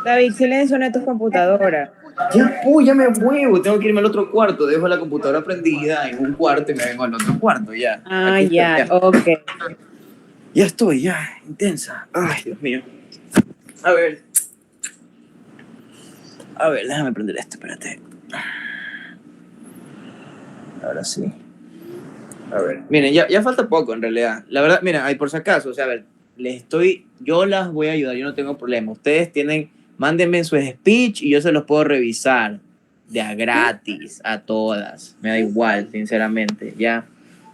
David, silencio en tu computadora. Ya, pues, ya me muevo, tengo que irme al otro cuarto, dejo la computadora prendida en un cuarto y me vengo al otro cuarto, ya. Ah, Aquí estoy, ya, ya. ok. Ya estoy, ya, intensa. Ay, Dios mío. A ver, déjame prender esto, espérate. Ahora sí. A ver, miren, ya falta poco en realidad. La verdad, miren, hay por si acaso, o sea, a ver, yo las voy a ayudar, yo no tengo problema. Ustedes mándenme su speech y yo se los puedo revisar de a gratis a todas. Me da igual, sinceramente, ya.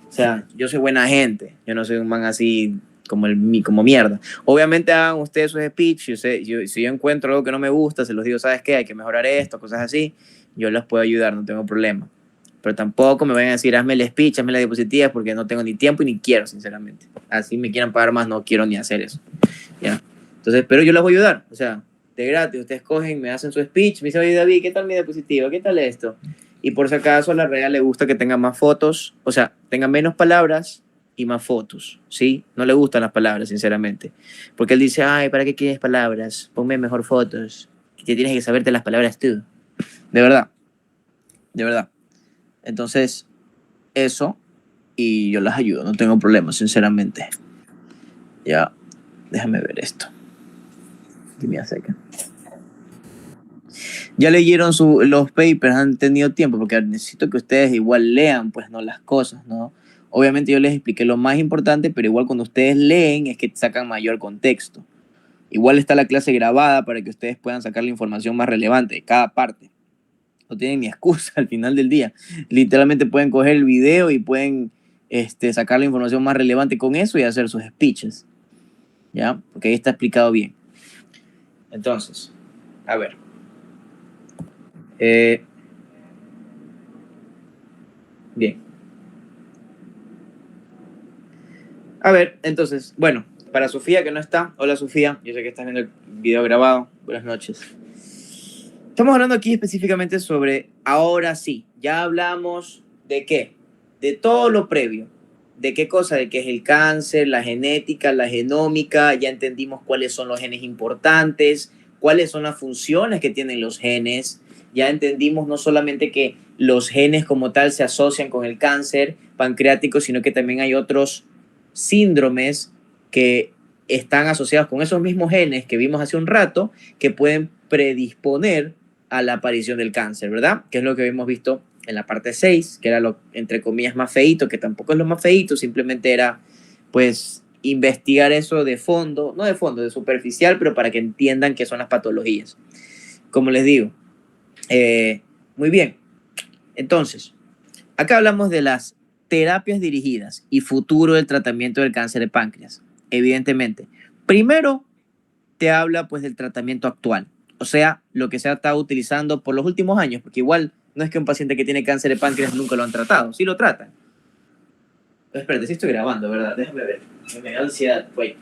O sea, yo soy buena gente, yo no soy un man así como mierda. Obviamente hagan ustedes sus speech, si yo encuentro algo que no me gusta, se los digo, ¿sabes qué? Hay que mejorar esto, cosas así, yo los puedo ayudar, no tengo problema. Pero tampoco me vayan a decir, hazme el speech, hazme la diapositiva, porque no tengo ni tiempo y ni quiero, sinceramente. Así me quieran pagar más, no quiero ni hacer eso. ¿Ya? Entonces, pero yo les voy a ayudar, o sea, de gratis, ustedes cogen, me hacen su speech, me dicen, oye David, ¿qué tal mi diapositiva? ¿Qué tal esto? Y por si acaso a la Real le gusta que tenga más fotos, o sea, tenga menos palabras y más fotos, ¿sí? No le gustan las palabras, sinceramente. Porque él dice, ay, ¿para qué quieres palabras? Ponme mejor fotos. Que tienes que saberte las palabras tú. De verdad, de verdad. Entonces, eso, y yo las ayudo, no tengo problema, sinceramente. Ya, déjame ver esto. Give me a second. Ya leyeron los papers, han tenido tiempo, porque necesito que ustedes igual lean, pues, no las cosas, ¿no? Obviamente yo les expliqué lo más importante, pero igual cuando ustedes leen es que sacan mayor contexto. Igual está la clase grabada para que ustedes puedan sacar la información más relevante de cada parte. No tienen ni excusa al final del día. Literalmente pueden coger el video y pueden sacar la información más relevante con eso y hacer sus speeches. ¿Ya? Porque ahí está explicado bien. Entonces, a ver. Bien. A ver, entonces, bueno, para Sofía que no está. Hola Sofía, yo sé que estás viendo el video grabado. Buenas noches. Estamos hablando aquí específicamente sobre, ahora sí, ya hablamos de qué, de todo lo previo. ¿De qué cosa? De qué es el cáncer, la genética, la genómica, ya entendimos cuáles son los genes importantes, cuáles son las funciones que tienen los genes, ya entendimos no solamente que los genes como tal se asocian con el cáncer pancreático, sino que también hay otros síndromes que están asociados con esos mismos genes que vimos hace un rato, que pueden predisponer a la aparición del cáncer, ¿verdad? Que es lo que habíamos visto en la parte 6, que era lo, entre comillas, más feito, que tampoco es lo más feito, simplemente era, pues, investigar eso de fondo, no de fondo, de superficial, pero para que entiendan qué son las patologías. Como les digo, muy bien. Entonces, acá hablamos de las terapias dirigidas y futuro del tratamiento del cáncer de páncreas. Evidentemente, primero te habla pues del tratamiento actual, o sea, lo que se ha estado utilizando por los últimos años, porque igual no es que un paciente que tiene cáncer de páncreas nunca lo han tratado, sí lo tratan. Espérate, sí estoy grabando, ¿verdad? Déjame ver. Me da ansiedad, wait.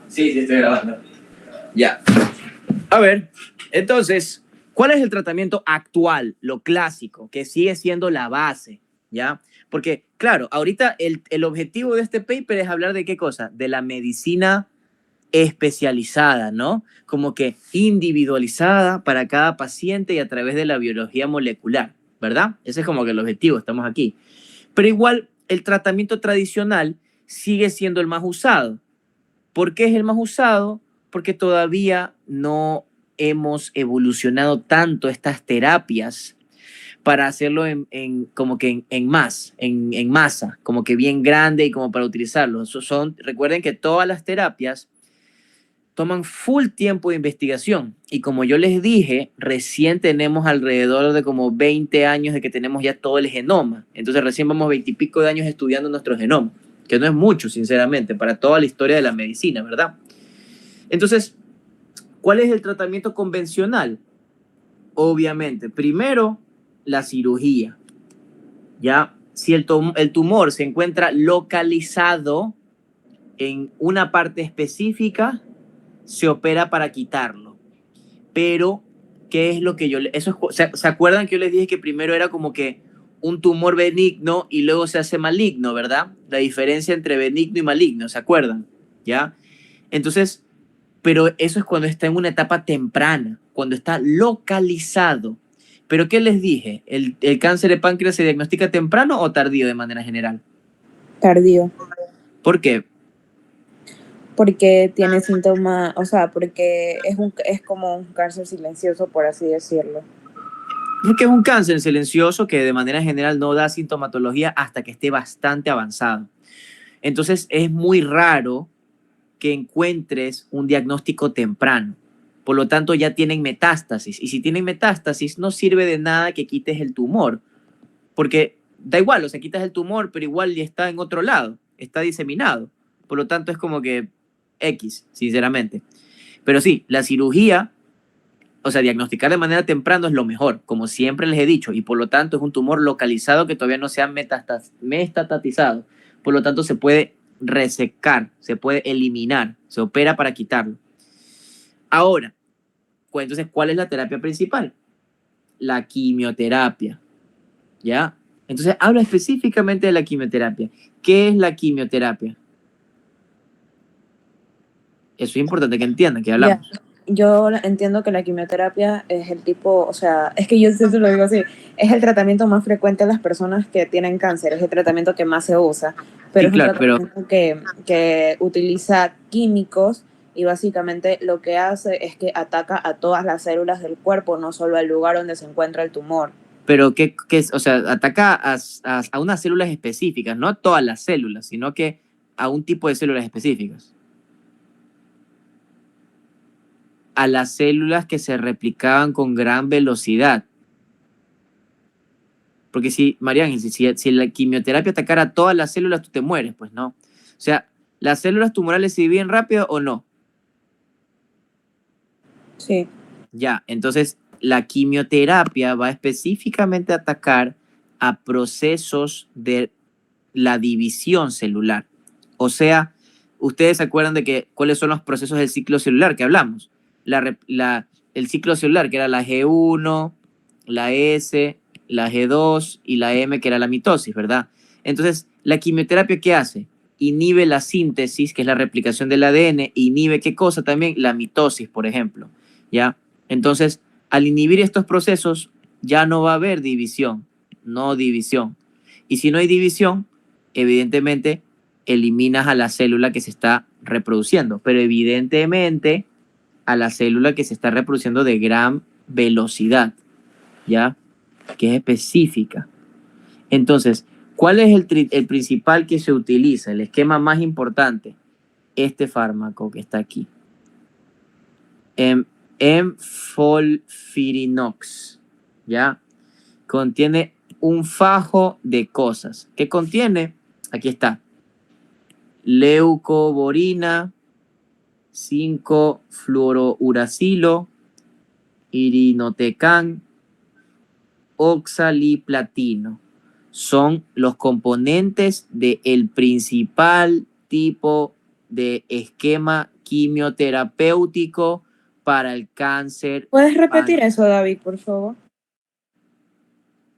Sí, estoy grabando. Ya. A ver, entonces, ¿cuál es el tratamiento actual, lo clásico, que sigue siendo la base? ¿Ya? Porque, claro, ahorita el objetivo de este paper es hablar de qué cosa? De la medicina especializada, ¿no? Como que individualizada para cada paciente y a través de la biología molecular, ¿verdad? Ese es como que el objetivo, estamos aquí. Pero igual, el tratamiento tradicional sigue siendo el más usado. ¿Por qué es el más usado? Porque todavía no hemos evolucionado tanto estas terapias para hacerlo como que en masa, como que bien grande y como para utilizarlo. Recuerden que todas las terapias toman full tiempo de investigación y como yo les dije, recién tenemos alrededor de como 20 años de que tenemos ya todo el genoma. Entonces recién vamos 20 y pico de años estudiando nuestro genoma, que no es mucho, sinceramente, para toda la historia de la medicina, ¿verdad? Entonces, ¿cuál es el tratamiento convencional? Obviamente, primero, la cirugía. Ya, si el tumor se encuentra localizado en una parte específica, se opera para quitarlo. Pero, ¿qué es lo que yo... ¿Se acuerdan que yo les dije que primero era como que un tumor benigno y luego se hace maligno, ¿verdad? La diferencia entre benigno y maligno, ¿se acuerdan? ¿Ya? Entonces, pero eso es cuando está en una etapa temprana, cuando está localizado. ¿Pero qué les dije? ¿El cáncer de páncreas se diagnostica temprano o tardío de manera general? Tardío. ¿Por qué? Porque tiene síntomas, o sea, porque es como un cáncer silencioso, por así decirlo. Porque es un cáncer silencioso que de manera general no da sintomatología hasta que esté bastante avanzado. Entonces es muy raro que encuentres un diagnóstico temprano. Por lo tanto, ya tienen metástasis. Y si tienen metástasis, no sirve de nada que quites el tumor. Porque da igual, o sea, quitas el tumor, pero igual ya está en otro lado, está diseminado. Por lo tanto, es como que X, sinceramente. Pero sí, la cirugía, o sea, diagnosticar de manera temprana es lo mejor, como siempre les he dicho, y por lo tanto es un tumor localizado que todavía no se ha metastatizado. Por lo tanto, se puede resecar, se puede eliminar, se opera para quitarlo. Ahora, pues entonces, ¿cuál es la terapia principal? La quimioterapia, ¿ya? Entonces, habla específicamente de la quimioterapia. ¿Qué es la quimioterapia? Eso es importante que entiendan, que hablamos. Ya. Yo entiendo que la quimioterapia es el tipo, o sea, es que yo siempre lo digo así, es el tratamiento más frecuente en las personas que tienen cáncer, es el tratamiento que más se usa, pero Sí, es un claro, pero tratamiento que utiliza químicos y básicamente lo que hace es que ataca a todas las células del cuerpo, no solo al lugar donde se encuentra el tumor. o sea, ataca a unas células específicas, no a todas las células, sino que a un tipo de células específicas. A las células que se replicaban con gran velocidad. Porque si, María Ángel, si la quimioterapia atacara a todas las células, tú te mueres, pues no. O sea, ¿las células tumorales se dividen rápido o no? Sí. Ya, entonces la quimioterapia va específicamente a atacar a procesos de la división celular. O sea, ustedes se acuerdan de que cuáles son los procesos del ciclo celular que hablamos. El ciclo celular, que era la G1, la S, la G2 y la M, que era la mitosis, ¿verdad? Entonces, la quimioterapia, ¿qué hace? Inhibe la síntesis, que es la replicación del ADN, inhibe qué cosa también, la mitosis, por ejemplo, ¿ya? Entonces, al inhibir estos procesos, ya no va a haber división, no división. Y si no hay división, evidentemente eliminas a la célula que se está reproduciendo, pero evidentemente a la célula que se está reproduciendo de gran velocidad, ¿ya? Que es específica. Entonces, ¿cuál es el principal que se utiliza, el esquema más importante? Este fármaco que está aquí. Enfolfirinox, ¿ya? Contiene un fajo de cosas. ¿Qué contiene? Aquí está. Leucoborina, 5-fluorouracilo, irinotecan, oxaliplatino. Son los componentes del principal tipo de esquema quimioterapéutico para el cáncer. ¿Puedes repetir eso, David, por favor?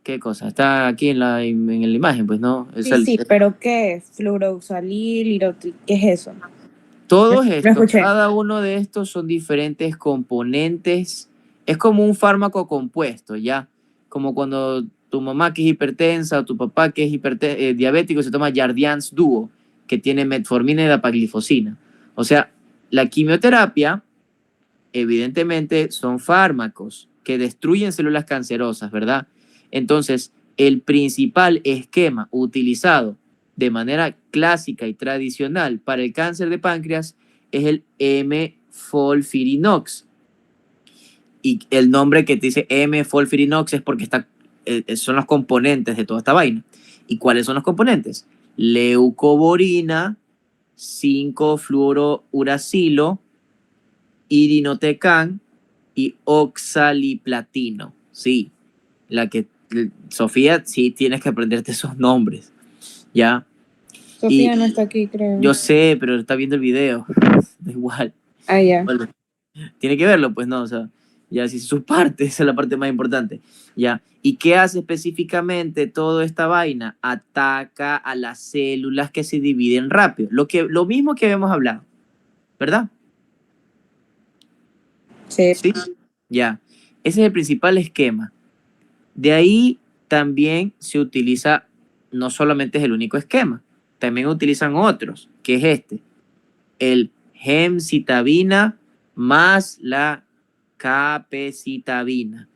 ¿Qué cosa? Está aquí en la imagen, pues no. Sí, pero ¿qué es? Fluoroxalil, ¿qué es eso? Todos Lo estos, escuché. cada uno de estos son diferentes componentes. Es como un fármaco compuesto, ¿ya? Como cuando tu mamá que es hipertensa o tu papá que es diabético se toma Jardiance Duo, que tiene metformina y dapaglifosina. O sea, la quimioterapia, evidentemente, son fármacos que destruyen células cancerosas, ¿verdad? Entonces, el principal esquema utilizado de manera clásica y tradicional para el cáncer de páncreas es el M-folfirinox. Y el nombre que te dice M-folfirinox es porque son los componentes de toda esta vaina. ¿Y cuáles son los componentes? Leucoborina, 5-fluorouracilo, irinotecan y oxaliplatino. Sí, Sofía, sí tienes que aprenderte esos nombres, ¿ya? Sofía no está aquí, creo. Yo sé, pero está viendo el video, da igual. Ah, ya. Bueno, tiene que verlo, pues no, o sea. Ya, si su parte, esa es la parte más importante, ya. ¿Y qué hace específicamente toda esta vaina? Ataca a las células que se dividen rápido, lo mismo que habíamos hablado, ¿verdad? Sí. Sí. Ya, ese es el principal esquema. De ahí también se utiliza, no solamente es el único esquema, también utilizan otros, que es este, el gemcitabina más la capecitabina.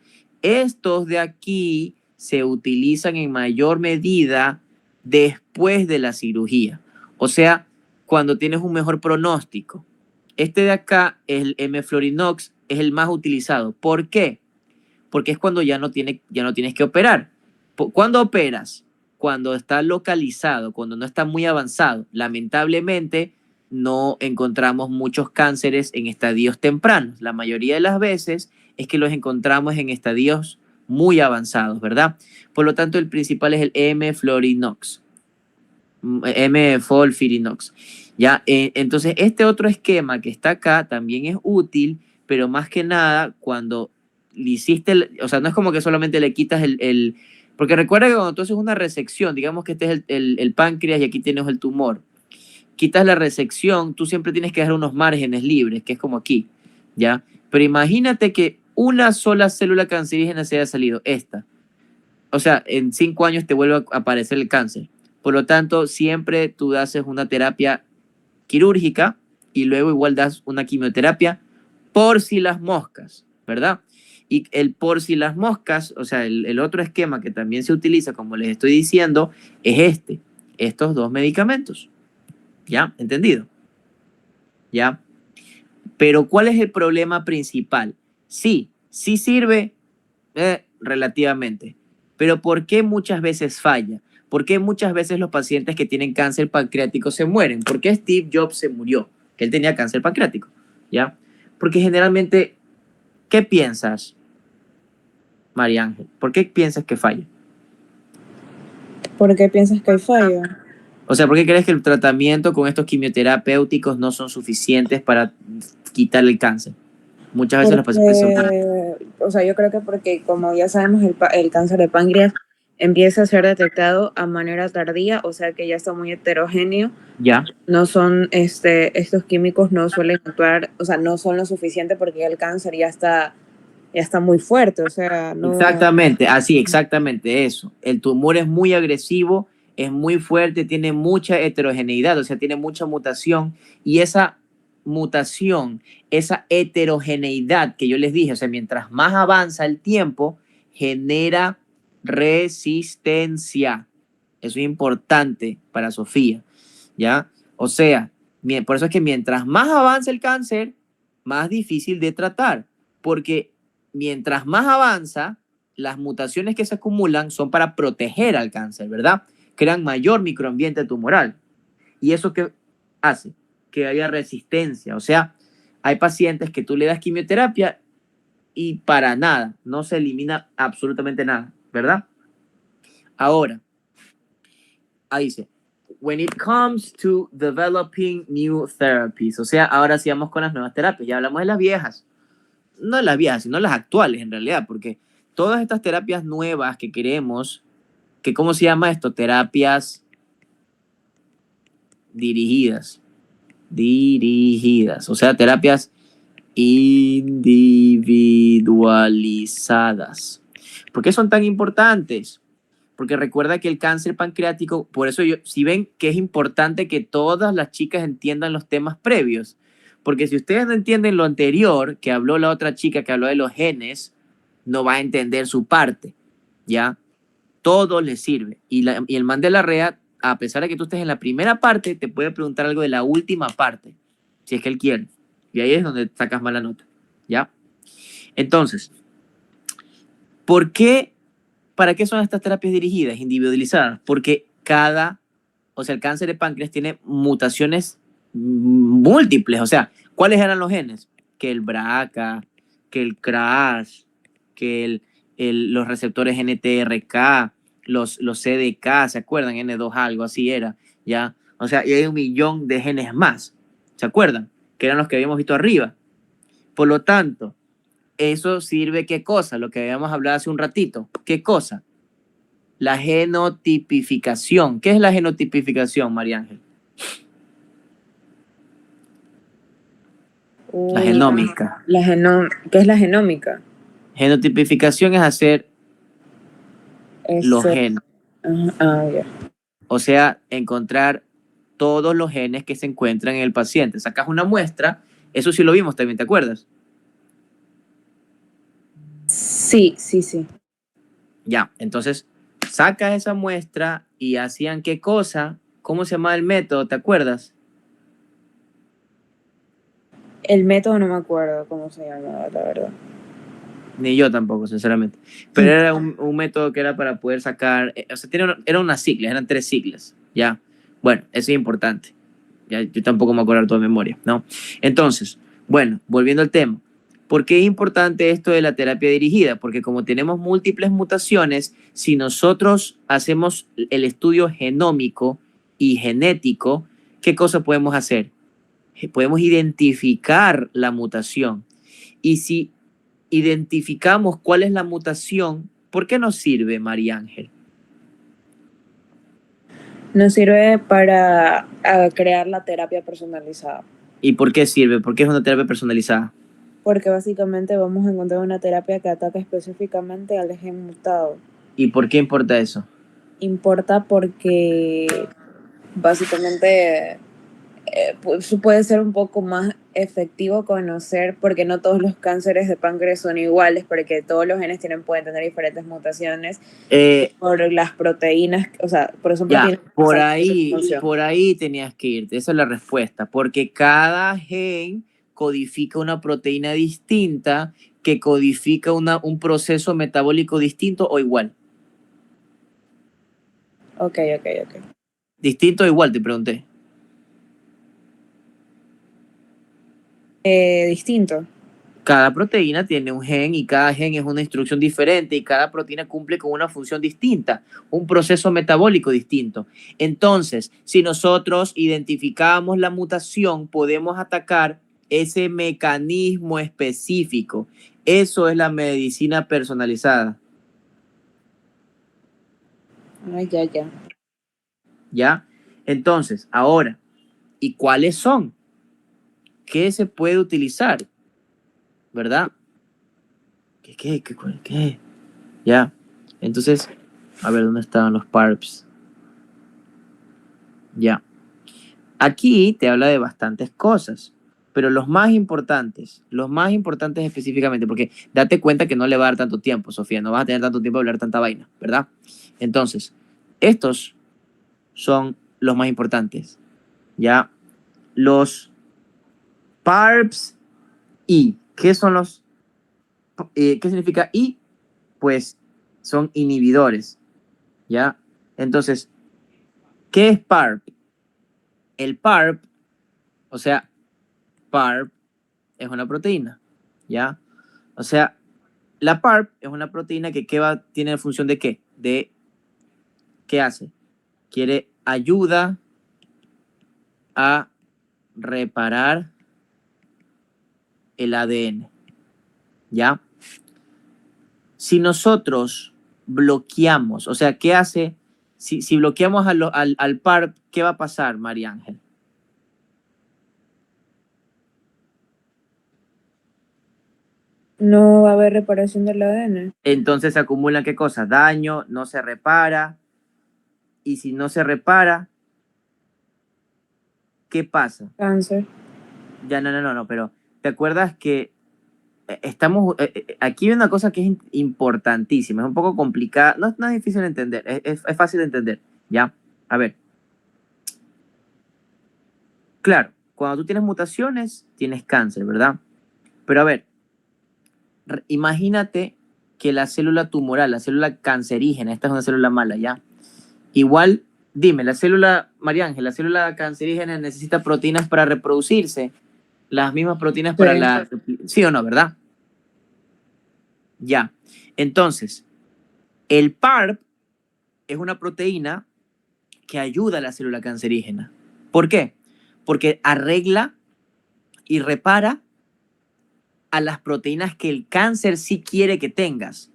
Estos de aquí se utilizan en mayor medida después de la cirugía, o sea, cuando tienes un mejor pronóstico. Este de acá, el M-Florinox, es el más utilizado. ¿Por qué? Porque es cuando ya no tienes que operar. ¿Cuándo operas? Cuando está localizado, cuando no está muy avanzado. Lamentablemente, no encontramos muchos cánceres en estadios tempranos. La mayoría de las veces es que los encontramos en estadios muy avanzados, ¿verdad? Por lo tanto, el principal es el M-Florinox, M-Folfirinox. ¿Ya? Entonces, este otro esquema que está acá también es útil, pero más que nada cuando le hiciste, o sea, no es como que solamente le quitas porque recuerda que cuando tú haces una resección, digamos que este es el páncreas y aquí tienes el tumor, quitas la resección, tú siempre tienes que dejar unos márgenes libres, que es como aquí, ¿ya? Pero imagínate que una sola célula cancerígena se haya salido, esta. O sea, en 5 años te vuelve a aparecer el cáncer. Por lo tanto, siempre tú haces una terapia quirúrgica y luego igual das una quimioterapia por si las moscas, ¿verdad? Y el por si las moscas, o sea, el otro esquema que también se utiliza, como les estoy diciendo, es estos dos medicamentos. ¿Ya? ¿Entendido? ¿Ya? Pero ¿cuál es el problema principal? Sí, sí sirve relativamente, pero ¿por qué muchas veces falla? ¿Por qué muchas veces los pacientes que tienen cáncer pancreático se mueren? ¿Por qué Steve Jobs se murió? Que él tenía cáncer pancreático, ¿ya? Porque generalmente, ¿qué piensas, María Ángel? ¿Por qué piensas que falla? ¿Por qué piensas que hay fallo? O sea, ¿por qué crees que el tratamiento con estos quimioterapéuticos no son suficientes para quitar el cáncer? Muchas veces los pacientes se mueren. O sea, yo creo que porque como ya sabemos el cáncer de páncreas empieza a ser detectado a manera tardía, o sea que ya está muy heterogéneo. Ya. No son, estos químicos no suelen actuar, o sea, no son lo suficiente porque el cáncer ya está muy fuerte, o sea, no. Exactamente, así, exactamente eso. El tumor es muy agresivo, es muy fuerte, tiene mucha heterogeneidad, o sea, tiene mucha mutación y esa mutación, esa heterogeneidad que yo les dije, o sea, mientras más avanza el tiempo, genera resistencia. Eso es importante para Sofía, ¿ya? O sea, por eso es que mientras más avanza el cáncer, más difícil de tratar, porque mientras más avanza, las mutaciones que se acumulan son para proteger al cáncer, ¿verdad? Crean mayor microambiente tumoral. ¿Y eso qué hace? Que haya resistencia. O sea, hay pacientes que tú le das quimioterapia y para nada, no se elimina absolutamente nada, ¿verdad? Ahora, ahí dice, when it comes to developing new therapies, o sea, ahora sí vamos con las nuevas terapias, ya hablamos de las viejas, no las viejas, sino las actuales en realidad, porque todas estas terapias nuevas que queremos, que ¿cómo se llama esto? Terapias dirigidas, o sea, terapias individualizadas. ¿Por qué son tan importantes? Porque recuerda que el cáncer pancreático, por eso si ven que es importante que todas las chicas entiendan los temas previos, porque si ustedes no entienden lo anterior, que habló la otra chica que habló de los genes, no va a entender su parte, ¿ya? Todo le sirve. Y el man de la REA, a pesar de que tú estés en la primera parte, te puede preguntar algo de la última parte, si es que él quiere. Y ahí es donde sacas mala nota, ¿ya? Entonces, ¿para qué son estas terapias dirigidas, individualizadas? Porque o sea, el cáncer de páncreas tiene mutaciones múltiples. O sea, ¿cuáles eran los genes? Que el BRCA, que el CRAS, que los receptores NTRK, los CDK, ¿se acuerdan? N2 algo así era, ¿ya? O sea, y hay 1.000.000 de genes más, ¿se acuerdan? Que eran los que habíamos visto arriba. Por lo tanto, eso sirve, ¿qué cosa? Lo que habíamos hablado hace un ratito. ¿Qué cosa? La genotipificación. ¿Qué es la genotipificación, María Ángel? La Uy, genómica. ¿qué es la genómica? Genotipificación es hacer los Este, genes. ya. O sea, encontrar todos los genes que se encuentran en el paciente. Sacas una muestra, eso sí lo vimos también, ¿te acuerdas? Sí, sí, sí. Ya, entonces sacas esa muestra y hacían qué cosa, ¿cómo se llama el método? ¿Te acuerdas? El método no me acuerdo cómo se llamaba, la verdad. Ni yo tampoco, sinceramente. Pero era un método que era para poder sacar, o sea, eran unas siglas, eran 3 siglas, ¿ya? Bueno, eso es importante. Ya, yo tampoco me acuerdo toda memoria, ¿no? Entonces, bueno, volviendo al tema. ¿Por qué es importante esto de la terapia dirigida? Porque como tenemos múltiples mutaciones, si nosotros hacemos el estudio genómico y genético, ¿qué cosa podemos hacer? Podemos identificar la mutación. Y si identificamos cuál es la mutación, ¿por qué nos sirve, María Ángel? Nos sirve para crear la terapia personalizada. ¿Y por qué sirve? ¿Por qué es una terapia personalizada? Porque básicamente vamos a encontrar una terapia que ataca específicamente al gen mutado. ¿Y por qué importa eso? Importa porque básicamente pues, puede ser un poco más efectivo conocer, porque no todos los cánceres de páncreas son iguales, porque todos los genes pueden tener diferentes mutaciones por las proteínas, o sea, por ejemplo, Ya, tienen exactamente esa función. por ahí tenías que irte, esa es la respuesta, porque cada gen codifica una proteína distinta que codifica un proceso metabólico distinto o igual. Ok, ok, ok. Distinto o igual, te pregunté. Distinto. Cada proteína tiene un gen y cada gen es una instrucción diferente y cada proteína cumple con una función distinta, un proceso metabólico distinto. Entonces, si nosotros identificamos la mutación, podemos atacar ese mecanismo específico. Eso es la medicina personalizada. Ay, ya, ya. ¿Ya? Entonces, ahora, ¿y cuáles son? ¿Qué se puede utilizar? ¿Verdad? ¿Qué? Ya. Entonces, a ver, ¿dónde estaban los PARPs? Ya. Aquí te habla de bastantes cosas, pero los más importantes específicamente, porque date cuenta que no le va a dar tanto tiempo, Sofía, no vas a tener tanto tiempo de hablar tanta vaina, ¿verdad? Entonces, estos son los más importantes. Ya. Los PARPs I. ¿Qué son los? ¿Qué significa I? Pues son inhibidores. ¿Ya? Entonces, ¿qué es PARP? El PARP, o sea, PARP es una proteína, ¿ya? O sea, la PARP es una proteína que tiene función de ¿qué? ¿Qué hace? Ayuda a reparar el ADN, ¿ya? Si nosotros bloqueamos, o sea, ¿qué hace? Si bloqueamos al PARP, ¿qué va a pasar, María Ángel? No va a haber reparación del ADN. Entonces se acumulan ¿qué cosas? Daño, no se repara. Y si no se repara, ¿qué pasa? Cáncer. Ya, no, pero ¿te acuerdas que aquí hay una cosa que es importantísima, es un poco complicada, no es difícil de entender, es fácil de entender, ¿ya? A ver, claro, cuando tú tienes mutaciones, tienes cáncer, ¿verdad? Pero a ver, imagínate que la célula tumoral, la célula cancerígena, esta es una célula mala, ¿ya? Igual, dime, la célula, María Ángel, la célula cancerígena necesita proteínas para reproducirse, las mismas proteínas para la... ¿Sí o no, verdad? Ya. Entonces, el PARP es una proteína que ayuda a la célula cancerígena. ¿Por qué? Porque arregla y repara a las proteínas que el cáncer sí quiere que tengas.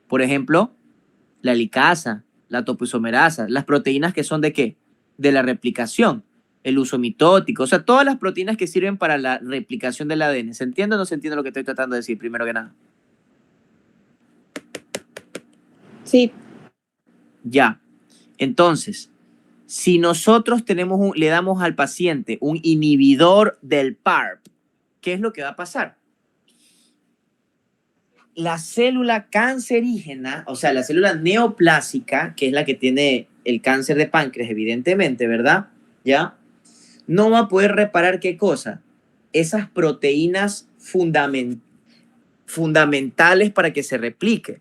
Por ejemplo, la helicasa, la topoisomerasa, las proteínas que son ¿de qué? De la replicación, el uso mitótico, o sea, todas las proteínas que sirven para la replicación del ADN. ¿Se entiende o no se entiende lo que estoy tratando de decir, primero que nada? Sí. Ya. Entonces, si nosotros le damos al paciente un inhibidor del PARP, ¿qué es lo que va a pasar? La célula cancerígena, o sea, la célula neoplásica, que es la que tiene el cáncer de páncreas, evidentemente, ¿verdad? ¿Ya? No va a poder reparar qué cosa? Esas proteínas fundamentales para que se replique.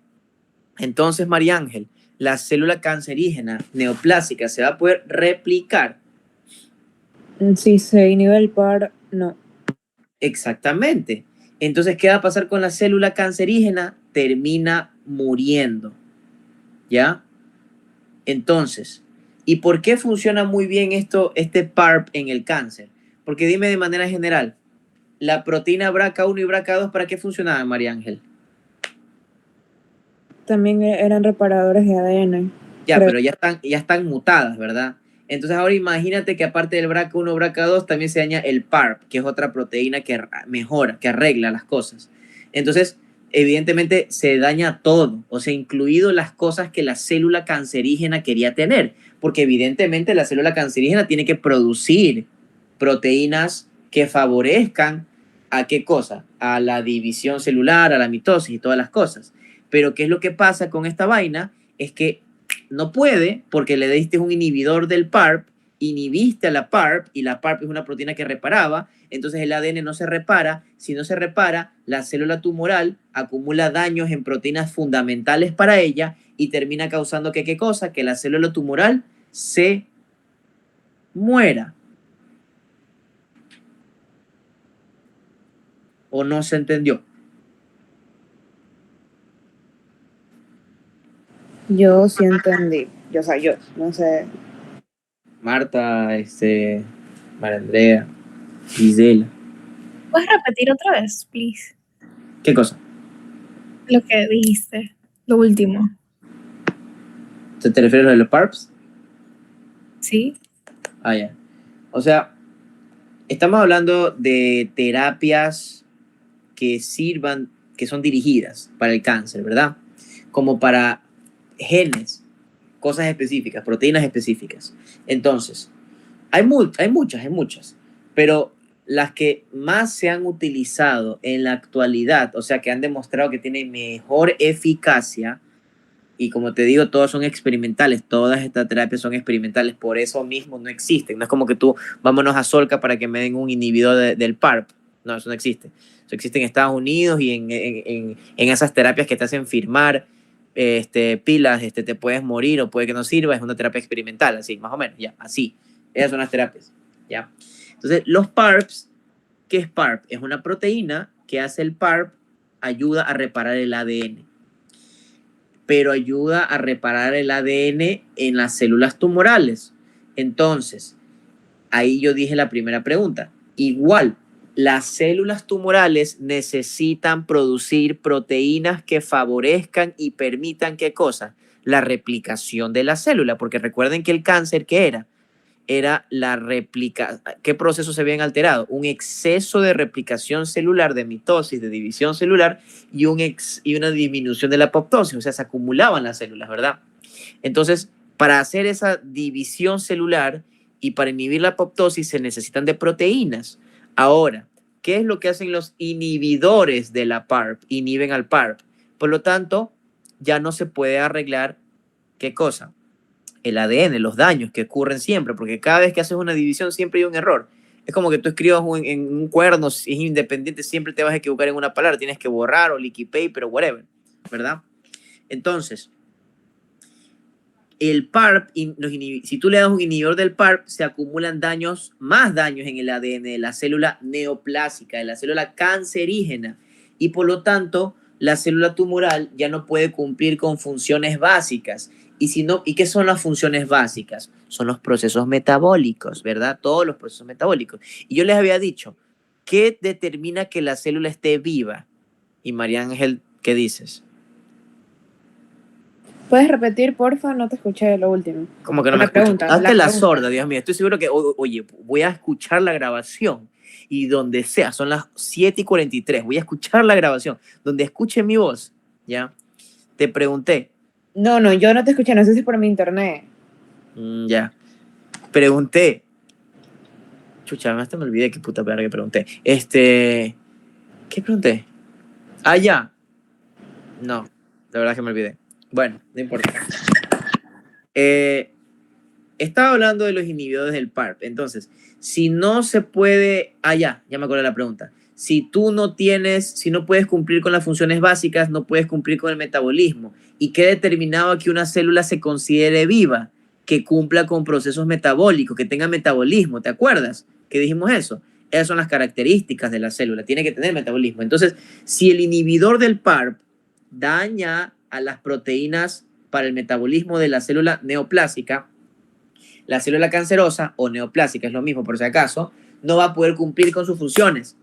Entonces, María Ángel, la célula cancerígena neoplásica se va a poder replicar. Si se inhibe el PAR, no. Exactamente. Entonces, ¿qué va a pasar con la célula cancerígena? Termina muriendo. ¿Ya? Entonces, ¿y por qué funciona muy bien este PARP en el cáncer? Porque dime de manera general, la proteína BRCA1 y BRCA2, ¿para qué funcionaban, María Ángel? También eran reparadores de ADN. Ya, pero ya están mutadas, ¿verdad? Entonces ahora imagínate que aparte del BRCA1, BRCA2 también se daña el PARP, que es otra proteína que mejora, que arregla las cosas. Entonces, evidentemente se daña todo, o sea, incluido las cosas que la célula cancerígena quería tener, porque evidentemente la célula cancerígena tiene que producir proteínas que favorezcan a qué cosa, a la división celular, a la mitosis y todas las cosas. Pero ¿qué es lo que pasa con esta vaina? Es que no puede porque le diste un inhibidor del PARP, inhibiste a la PARP y la PARP es una proteína que reparaba, entonces el ADN no se repara. Si no se repara, la célula tumoral acumula daños en proteínas fundamentales para ella y termina causando que qué cosa, que la célula tumoral se muera. ¿O no se entendió? Yo sí entendí. Yo, o sea, yo, no sé. Marta, María Andrea, Gisela. ¿Puedes repetir otra vez, please? ¿Qué cosa? Lo que dijiste, lo último. ¿Te refieres a los PARPs? ¿Sí? Ah, ya. O sea, estamos hablando de terapias que sirvan, que son dirigidas para el cáncer, ¿verdad? Como para genes, cosas específicas, proteínas específicas. Entonces, hay muchas, pero las que más se han utilizado en la actualidad, o sea, que han demostrado que tienen mejor eficacia, y como te digo, todas son experimentales, todas estas terapias son experimentales, por eso mismo no existen. No es como que tú, vámonos a Solca para que me den un inhibidor del PARP. No, eso no existe. Eso existe en Estados Unidos y en esas terapias que te hacen firmar pilas, te puedes morir o puede que no sirva, es una terapia experimental, así, más o menos, ya, así. Esas son las terapias, ya. Entonces, los PARPs, ¿qué es PARP? Es una proteína que hace el PARP, ayuda a reparar el ADN, pero ayuda a reparar el ADN en las células tumorales. Entonces, ahí yo dije la primera pregunta. Igual, las células tumorales necesitan producir proteínas que favorezcan y permitan, ¿qué cosa? La replicación de la célula, porque recuerden que el cáncer, ¿qué era? Era la réplica. ¿Qué proceso se habían alterado? Un exceso de replicación celular, de mitosis, de división celular y una disminución de la apoptosis, o sea, se acumulaban las células, ¿verdad? Entonces, para hacer esa división celular y para inhibir la apoptosis se necesitan de proteínas. Ahora, ¿qué es lo que hacen los inhibidores de la PARP? Inhiben al PARP. Por lo tanto, ya no se puede arreglar, ¿qué cosa? El ADN, los daños que ocurren siempre, porque cada vez que haces una división siempre hay un error. Es como que tú escribas en un cuaderno, si es independiente, siempre te vas a equivocar en una palabra, tienes que borrar o liquid paper o whatever, ¿verdad? Entonces, el PARP, si tú le das un inhibidor del PARP, se acumulan más daños en el ADN de la célula neoplásica, de la célula cancerígena, y por lo tanto, la célula tumoral ya no puede cumplir con funciones básicas. ¿Y qué son las funciones básicas? Son los procesos metabólicos, ¿verdad? Todos los procesos metabólicos. Y yo les había dicho, ¿qué determina que la célula esté viva? Y María Ángel, ¿qué dices? ¿Puedes repetir, porfa? No te escuché lo último. Como que no me escuchas. Hazte la sorda, Dios mío. Estoy seguro que, oye, voy a escuchar la grabación. Y donde sea, son las 7:43. Voy a escuchar la grabación. Donde escuche mi voz, ¿ya? Te pregunté. No, yo no te escuché. No sé si es por mi internet. Ya. Pregunté. Chucha, hasta me olvidé qué puta perra que pregunté. ¿Qué pregunté? Ah, ya. No, la verdad es que me olvidé. Bueno, no importa. Estaba hablando de los inhibidores del PARP. Entonces, si no se puede... Ah, ya me acuerdo de la pregunta. Si tú no tienes, si no puedes cumplir con las funciones básicas, no puedes cumplir con el metabolismo. ¿Y qué determinaba que una célula se considere viva? Que cumpla con procesos metabólicos, que tenga metabolismo. ¿Te acuerdas que dijimos eso? Esas son las características de la célula. Tiene que tener metabolismo. Entonces, si el inhibidor del PARP daña a las proteínas para el metabolismo de la célula neoplásica, la célula cancerosa o neoplásica, es lo mismo por si acaso, no va a poder cumplir con sus funciones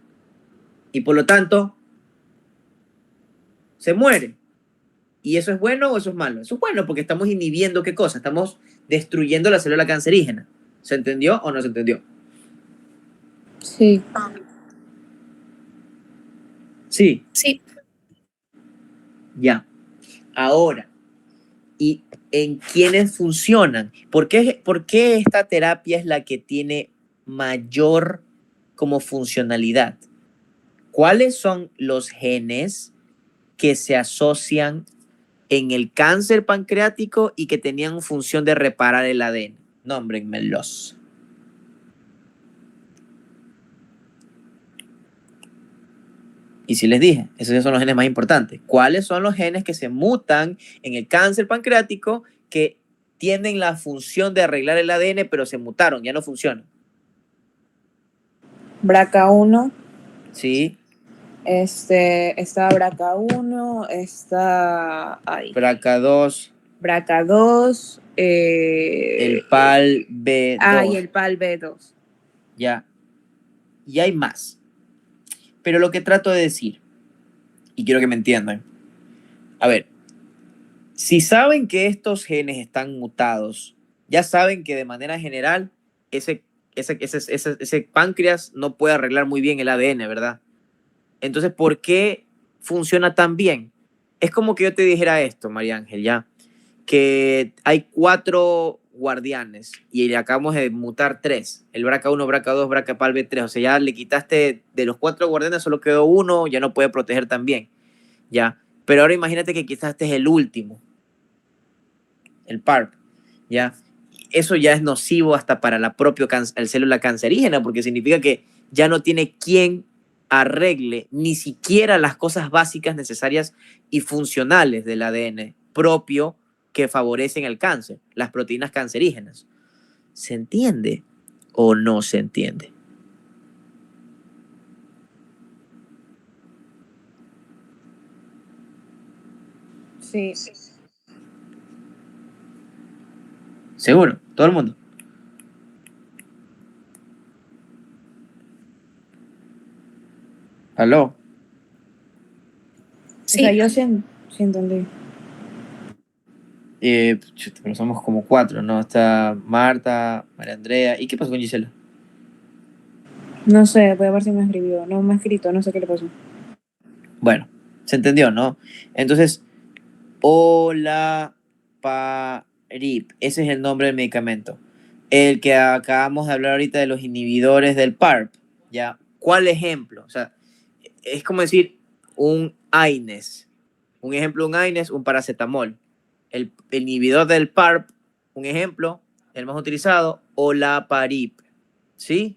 y por lo tanto se muere. ¿Y eso es bueno o eso es malo? Eso es bueno porque estamos inhibiendo ¿qué cosa? Estamos destruyendo la célula cancerígena. ¿Se entendió o no se entendió? Sí. Sí. Sí. Ya. Ahora, ¿y en quiénes funcionan? ¿Por qué esta terapia es la que tiene mayor como funcionalidad? ¿Cuáles son los genes que se asocian en el cáncer pancreático y que tenían función de reparar el ADN? Nómbrenmelos. Y si les dije, esos son los genes más importantes. ¿Cuáles son los genes que se mutan en el cáncer pancreático que tienen la función de arreglar el ADN, pero se mutaron, ya no funcionan? BRCA1. Sí. Está BRCA1, está... BRCA2. BRCA2. El PAL-B2. Y el PAL-B2. Ya. Y hay más. Pero lo que trato de decir, y quiero que me entiendan, a ver, si saben que estos genes están mutados, ya saben que de manera general ese páncreas no puede arreglar muy bien el ADN, ¿verdad? Entonces, ¿por qué funciona tan bien? Es como que yo te dijera esto, María Ángel, ya, que hay 4 guardianes y le acabamos de mutar 3, el BRCA1, BRCA2, BRCA-PAL-B3, o sea, ya le quitaste de los 4 guardianes, solo quedó uno, ya no puede proteger tan bien, ya. Pero ahora imagínate que quizás este es el último, el PARP, ya. Eso ya es nocivo hasta para la propia célula cancerígena, porque significa que ya no tiene quien arregle ni siquiera las cosas básicas necesarias y funcionales del ADN propio que favorecen el cáncer, las proteínas cancerígenas. ¿Se entiende o no se entiende? Sí. ¿Seguro? ¿Todo el mundo? ¿Aló? Sí. O sea, yo sí entendí. Pero somos como 4, ¿no? Está Marta, María Andrea. ¿Y qué pasó con Gisela? No sé, voy a ver si me escribió. No me ha escrito, no sé qué le pasó. Bueno, se entendió, ¿no? Entonces, olaparib, ese es el nombre del medicamento. El que acabamos de hablar ahorita de los inhibidores del PARP, ¿ya? ¿Cuál ejemplo? O sea, es como decir un AINES. Un ejemplo, un AINES, un paracetamol. El inhibidor del PARP, un ejemplo, el más utilizado, olaparib. ¿Sí?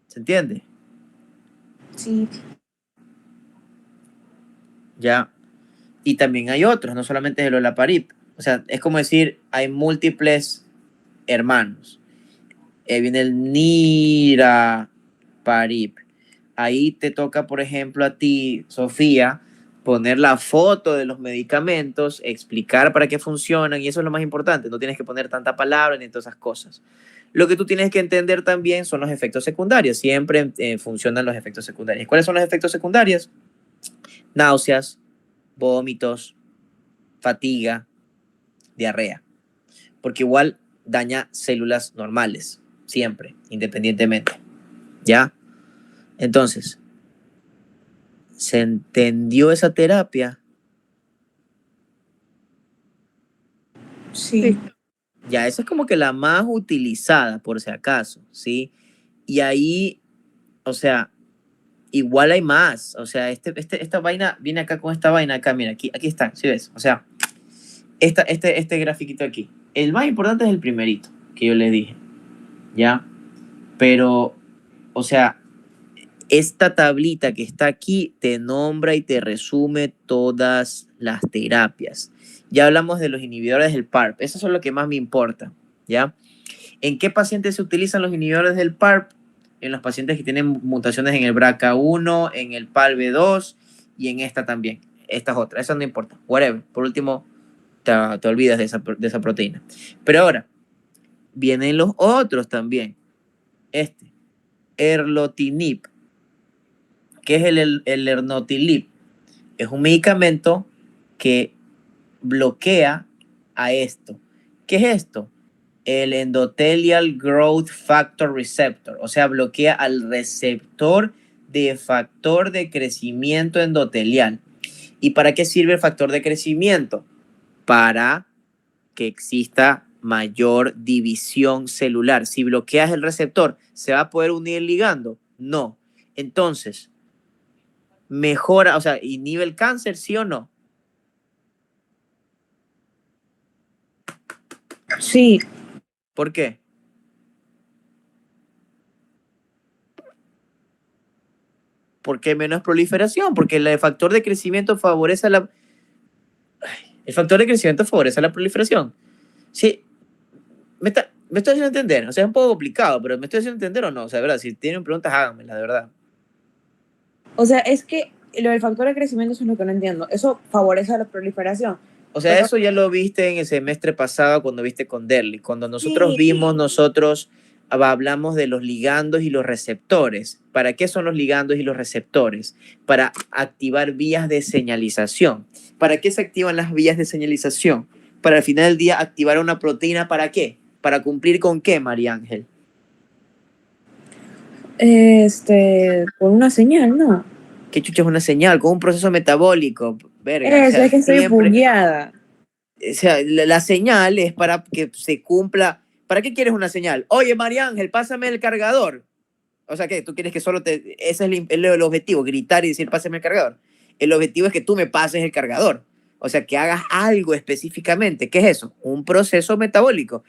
¿Se entiende? Sí. Ya. Y también hay otros, no solamente es el olaparib. O sea, es como decir, hay múltiples hermanos. Viene el niraparib. Ahí te toca, por ejemplo, a ti, Sofía, poner la foto de los medicamentos, explicar para qué funcionan, y eso es lo más importante. No tienes que poner tanta palabra ni todas esas cosas. Lo que tú tienes que entender también son los efectos secundarios. Siempre funcionan los efectos secundarios. ¿Cuáles son los efectos secundarios? Náuseas, vómitos, fatiga, diarrea. Porque igual daña células normales, siempre, independientemente. ¿Ya? Entonces, ¿se entendió esa terapia? Sí. Ya, esa es como que la más utilizada, por si acaso, ¿sí? Y ahí, o sea, igual hay más. O sea, esta vaina, viene acá con esta vaina acá, mira, aquí está, ¿sí ves? O sea, este grafiquito aquí. El más importante es el primerito, que yo les dije, ¿ya? Pero, o sea, esta tablita que está aquí te nombra y te resume todas las terapias. Ya hablamos de los inhibidores del PARP. Eso es lo que más me importa, ¿ya? ¿En qué pacientes se utilizan los inhibidores del PARP? En los pacientes que tienen mutaciones en el BRCA1, en el PALB2 y en esta también. Esta es otra. Eso no importa. Whatever. Por último, te olvidas de esa proteína. Pero ahora, vienen los otros también. Erlotinib, que es el ernotilib. Es un medicamento que bloquea a esto. ¿Qué es esto? El Endothelial Growth Factor Receptor, o sea, bloquea al receptor de factor de crecimiento endotelial. ¿Y para qué sirve el factor de crecimiento? Para que exista mayor división celular. Si bloqueas el receptor, ¿se va a poder unir el ligando? No. Entonces, mejora, o sea, inhibe el cáncer, ¿sí o no? Sí. ¿Por qué? Porque menos proliferación, porque el factor de crecimiento favorece a la... El factor de crecimiento favorece la proliferación. Sí, me estoy haciendo entender. O sea, es un poco complicado, pero ¿me estoy haciendo entender o no? O sea, de verdad, si tienen preguntas, háganmelas, de verdad. O sea, es que lo del factor de crecimiento es lo que no entiendo. Eso favorece a la proliferación. O sea, Pero eso ya lo viste en el semestre pasado cuando viste con Derly. Cuando nosotros sí. hablamos de los ligandos y los receptores. ¿Para qué son los ligandos y los receptores? Para activar vías de señalización. ¿Para qué se activan las vías de señalización? Para al final del día activar una proteína, ¿para qué? ¿Para cumplir con qué, María Ángel? Por una señal, ¿no? ¿Qué chucha es una señal? Con un proceso metabólico, verga. O Eso, sea, es que estoy siempre... bugueada. O sea, la señal es para que se cumpla. ¿Para qué quieres una señal? Oye, María Ángel, pásame el cargador. O sea, ¿qué? ¿Tú quieres que solo te... Ese es el objetivo, gritar y decir, pásame el cargador. El objetivo es que tú me pases el cargador. O sea, que hagas algo específicamente. ¿Qué es eso? Un proceso metabólico.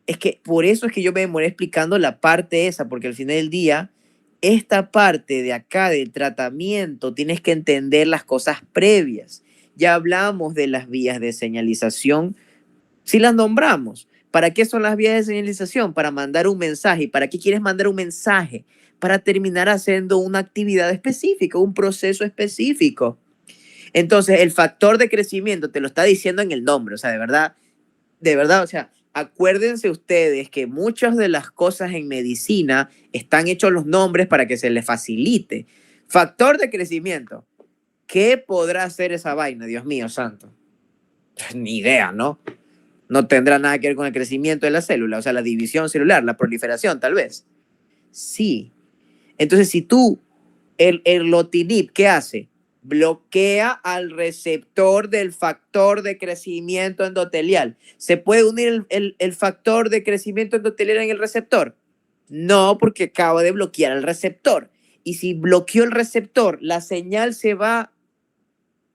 Es que por eso es que yo me demoré explicando la parte esa, porque al final del día, esta parte de acá del tratamiento, tienes que entender las cosas previas. Ya hablamos de las vías de señalización, si las nombramos. ¿Para qué son las vías de señalización? Para mandar un mensaje. ¿Y para qué quieres mandar un mensaje? Para terminar haciendo una actividad específica, un proceso específico. Entonces, el factor de crecimiento te lo está diciendo en el nombre, o sea, de verdad, o sea, acuérdense ustedes que muchas de las cosas en medicina están hechos los nombres para que se les facilite. Factor de crecimiento. ¿Qué podrá hacer esa vaina, Dios mío santo? Ni idea, ¿no? No tendrá nada que ver con el crecimiento de la célula, o sea, la división celular, la proliferación, tal vez. Sí. Entonces, si tú, el erlotinib, ¿qué hace? Bloquea al receptor del factor de crecimiento endotelial. ¿Se puede unir el factor de crecimiento endotelial en el receptor? No, porque acaba de bloquear el receptor. Y si bloqueó el receptor, la señal se va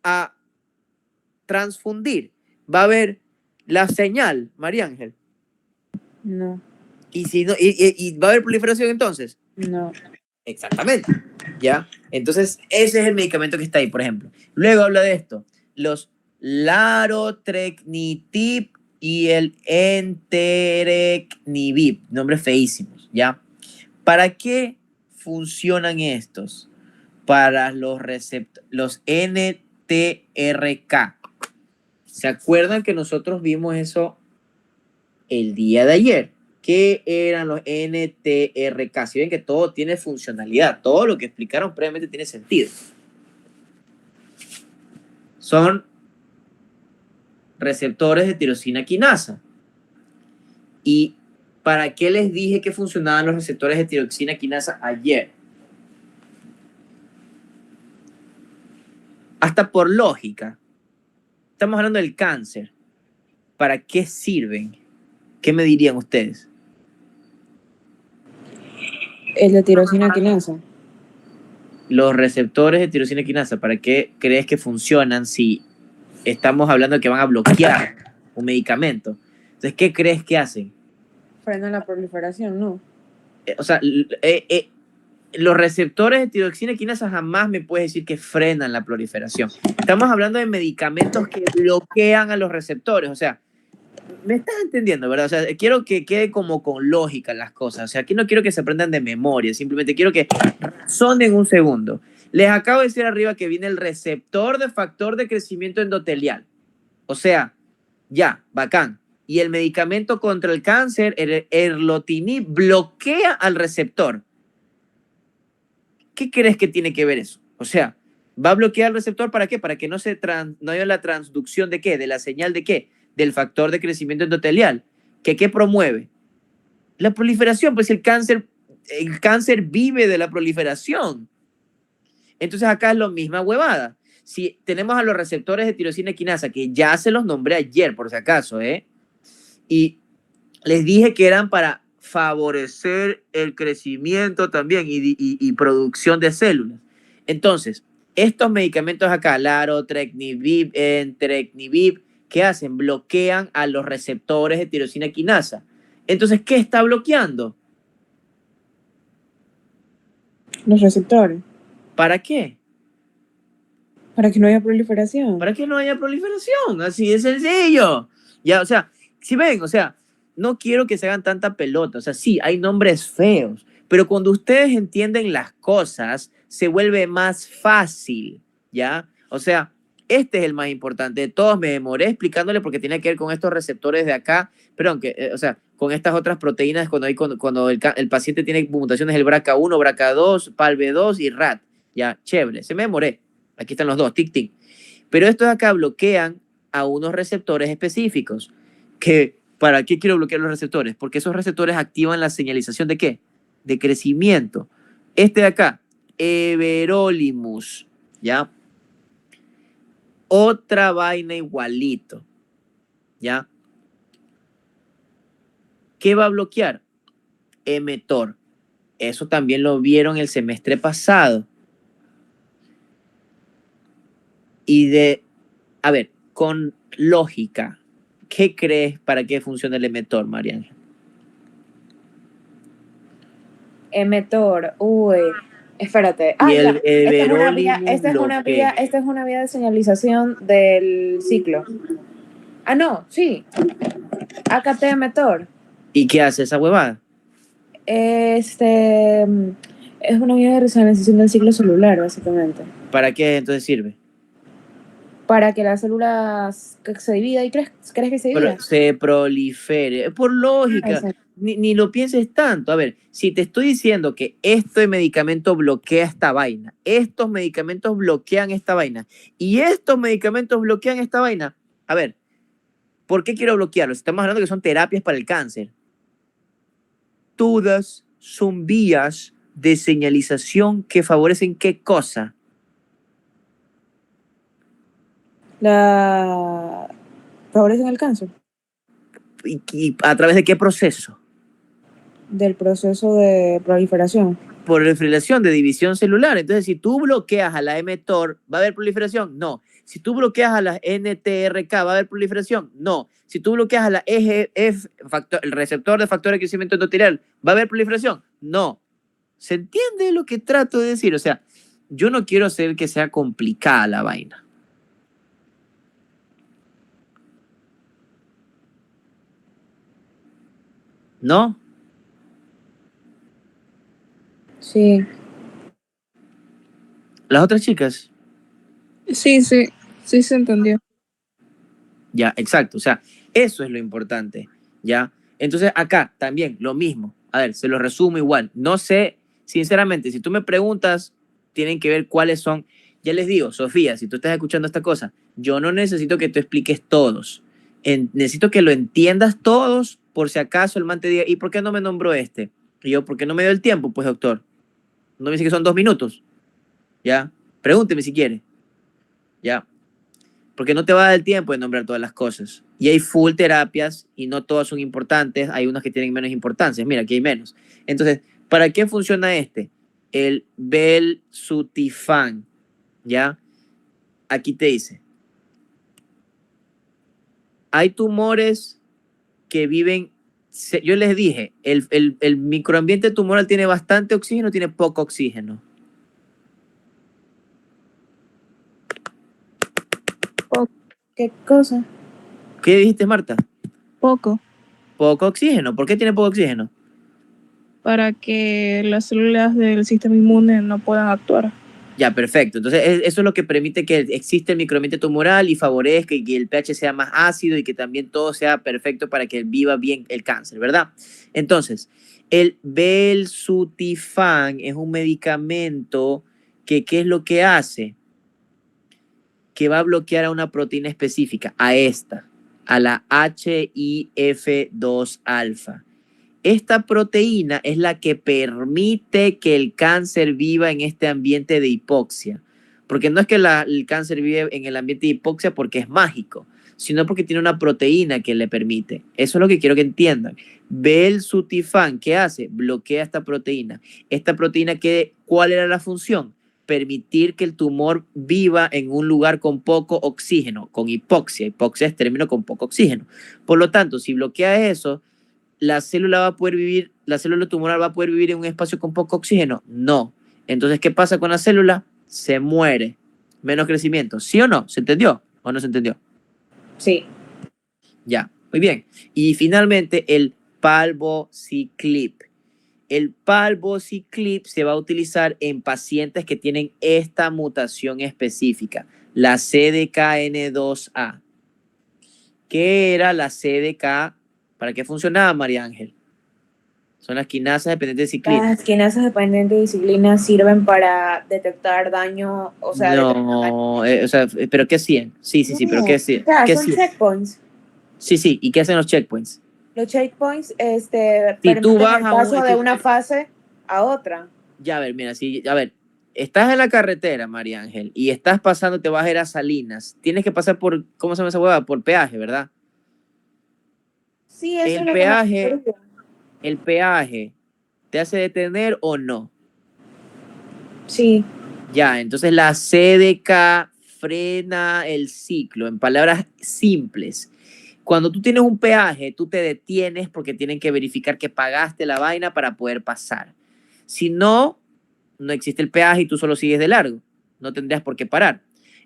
a transfundir. Va a haber la señal, María Ángel. No. Y, si no, y va a haber proliferación entonces. No. Exactamente. ¿Ya? Entonces, ese es el medicamento que está ahí, por ejemplo. Luego habla de esto. Los larotrectinib y el enterecnibib. Nombres feísimos, ¿ya? ¿Para qué funcionan estos? Para los NTRK. ¿Se acuerdan que nosotros vimos eso el día de ayer? ¿Qué eran los NTRK? Si ven que todo tiene funcionalidad, todo lo que explicaron previamente tiene sentido. Son receptores de tirosina quinasa. ¿Y para qué les dije que funcionaban los receptores de tirosina quinasa ayer? Hasta por lógica. Estamos hablando del cáncer. ¿Para qué sirven? ¿Qué me dirían ustedes? El de tirosina quinasa. Los receptores de tirosina quinasa, ¿para qué crees que funcionan si estamos hablando de que van a bloquear un medicamento? Entonces, ¿qué crees que hacen? Frenan la proliferación, ¿no? O sea, los receptores de tirosina quinasa jamás me puedes decir que frenan la proliferación. Estamos hablando de medicamentos que bloquean a los receptores. O sea, me estás entendiendo, ¿verdad? O sea, quiero que quede como con lógica las cosas. O sea, aquí no quiero que se aprendan de memoria, simplemente quiero que razonen un segundo. Les acabo de decir arriba que viene el receptor de factor de crecimiento endotelial. O sea, ya, bacán. Y el medicamento contra el cáncer, el erlotinib, bloquea al receptor. ¿Qué crees que tiene que ver eso? O sea, ¿va a bloquear el receptor para qué? Para que no haya la transducción de qué, de la señal de qué, del factor de crecimiento endotelial. ¿Qué promueve? La proliferación, pues el cáncer vive de la proliferación. Entonces acá es la misma huevada. Si tenemos a los receptores de tirosina quinasa, que ya se los nombré ayer, por si acaso, y les dije que eran para favorecer el crecimiento también y producción de células. Entonces, estos medicamentos acá, larotrectinib, entrectinib, ¿qué hacen? Bloquean a los receptores de tirosina quinasa. Entonces, ¿qué está bloqueando? Los receptores. ¿Para qué? Para que no haya proliferación. Para que no haya proliferación, así de sencillo. Ya, o sea, si ven, o sea, no quiero que se hagan tanta pelota. O sea, sí, hay nombres feos, pero cuando ustedes entienden las cosas, se vuelve más fácil, ¿ya? O sea, este es el más importante de todos. Me demoré explicándole porque tiene que ver con estos receptores de acá, pero aunque, o sea, con estas otras proteínas cuando el paciente tiene mutaciones del BRCA1, BRCA2, PALB2 y RAT. Ya, chévere, se me demoré. Aquí están los dos, tic, tic. Pero estos de acá bloquean a unos receptores específicos. ¿Para qué quiero bloquear los receptores? Porque esos receptores activan la señalización de ¿qué? De crecimiento. Este de acá, everolimus, ¿ya? Otra vaina igualito, ¿ya? ¿Qué va a bloquear? mTOR. Eso también lo vieron el semestre pasado. A ver, con lógica, ¿qué crees para qué funciona el mTOR, Mariana? mTOR, espérate. Y Ya. Everolimus Esta es una vía de señalización del ciclo. No, sí. AKT mTOR. ¿Y qué hace esa huevada? Es una vía de señalización del ciclo celular, básicamente. ¿Para qué entonces sirve? Para que la célula se divida y crezca y se divida. Se prolifere. Por lógica. Ni lo pienses tanto. A ver, si te estoy diciendo que este medicamento bloquea esta vaina, estos medicamentos bloquean esta vaina, y estos medicamentos bloquean esta vaina, a ver, ¿por qué quiero bloquearlos? Estamos hablando que son terapias para el cáncer. Todas son vías de señalización que favorecen ¿qué cosa? Favorecen el cáncer. ¿Y a través de qué proceso? Del proceso de proliferación. Proliferación de división celular. Entonces, si tú bloqueas a la mTOR, ¿va a haber proliferación? No. Si tú bloqueas a la NTRK, ¿va a haber proliferación? No. Si tú bloqueas a la EGF, el receptor de factor de crecimiento endotelial, ¿va a haber proliferación? No. ¿Se entiende lo que trato de decir? O sea, yo no quiero hacer que sea complicada la vaina. ¿No? Sí. ¿Las otras chicas? Sí se entendió. Ya, exacto. O sea, eso es lo importante, ¿ya? Entonces acá también lo mismo. A ver, se lo resumo igual. No sé, sinceramente, si tú me preguntas, tienen que ver cuáles son. Ya les digo, Sofía, si tú estás escuchando esta cosa, yo no necesito que tú expliques todos. Necesito que lo entiendas todos, por si acaso el man te diga, ¿y por qué no me nombró este? Y yo, ¿por qué no me dio el tiempo? Pues doctor, no me dice que son 2 minutos. ¿Ya? Pregúnteme si quiere. ¿Ya? Porque no te va a dar el tiempo de nombrar todas las cosas. Y hay full terapias y no todas son importantes, hay unas que tienen menos importancia. Mira, aquí hay menos. Entonces, ¿para qué funciona este? El Belsutifan, ¿ya? Aquí te dice, hay tumores que viven, yo les dije, el microambiente tumoral tiene bastante oxígeno, tiene poco oxígeno. ¿Qué cosa? ¿Qué dijiste, Marta? Poco, Poco oxígeno. ¿Por qué tiene poco oxígeno? para que las células del sistema inmune no puedan actuar. Ya, perfecto. Entonces, eso es lo que permite que exista el microambiente tumoral y favorezca y que el pH sea más ácido y que también todo sea perfecto para que viva bien el cáncer, ¿verdad? Entonces, el Belsutifan es un medicamento que, ¿qué es lo que hace? Que va a bloquear a una proteína específica, a esta, a la HIF2 alfa. Esta proteína es la que permite que el cáncer viva en este ambiente de hipoxia. Porque no es que el cáncer vive en el ambiente de hipoxia porque es mágico, sino porque tiene una proteína que le permite. Eso es lo que quiero que entiendan. Belsutifan, ¿qué hace? Bloquea esta proteína. Esta proteína, ¿cuál era la función? Permitir que el tumor viva en un lugar con poco oxígeno, con hipoxia. Hipoxia es término con poco oxígeno. Por lo tanto, si bloquea eso, la célula tumoral va a poder vivir en un espacio con poco oxígeno. No. Entonces, ¿qué pasa con la célula? Se muere. Menos crecimiento. ¿Sí o no? ¿Se entendió o no se entendió? Sí. Ya, muy bien. Y finalmente, el palbociclib. El palbociclib se va a utilizar en pacientes que tienen esta mutación específica, la CDKN2A. ¿Qué era la CDK? ¿Para qué funcionaba, María Ángel? Son las quinasas dependientes de ciclina. Las quinasas dependientes de ciclina sirven para detectar daño, o sea, No, o sea, ¿pero qué hacían? Sí, pero ¿qué hacían? O sea, ¿Qué son hacían? checkpoints. Sí, ¿y qué hacen los checkpoints? Los checkpoints Si tú permiten vas el a paso de una fase a otra. Ya, a ver, mira, estás en la carretera, María Ángel, y estás pasando, te vas a ir a Salinas, tienes que pasar por, ¿cómo se llama esa hueá? Por peaje, ¿verdad? Sí, eso El es lo que peaje, me el peaje, ¿te hace detener o no? Sí. Ya, entonces la CDK frena el ciclo, en palabras simples. Cuando tú tienes un peaje, tú te detienes porque tienen que verificar que pagaste la vaina para poder pasar. Si no, no existe el peaje y tú solo sigues de largo. No tendrías por qué parar.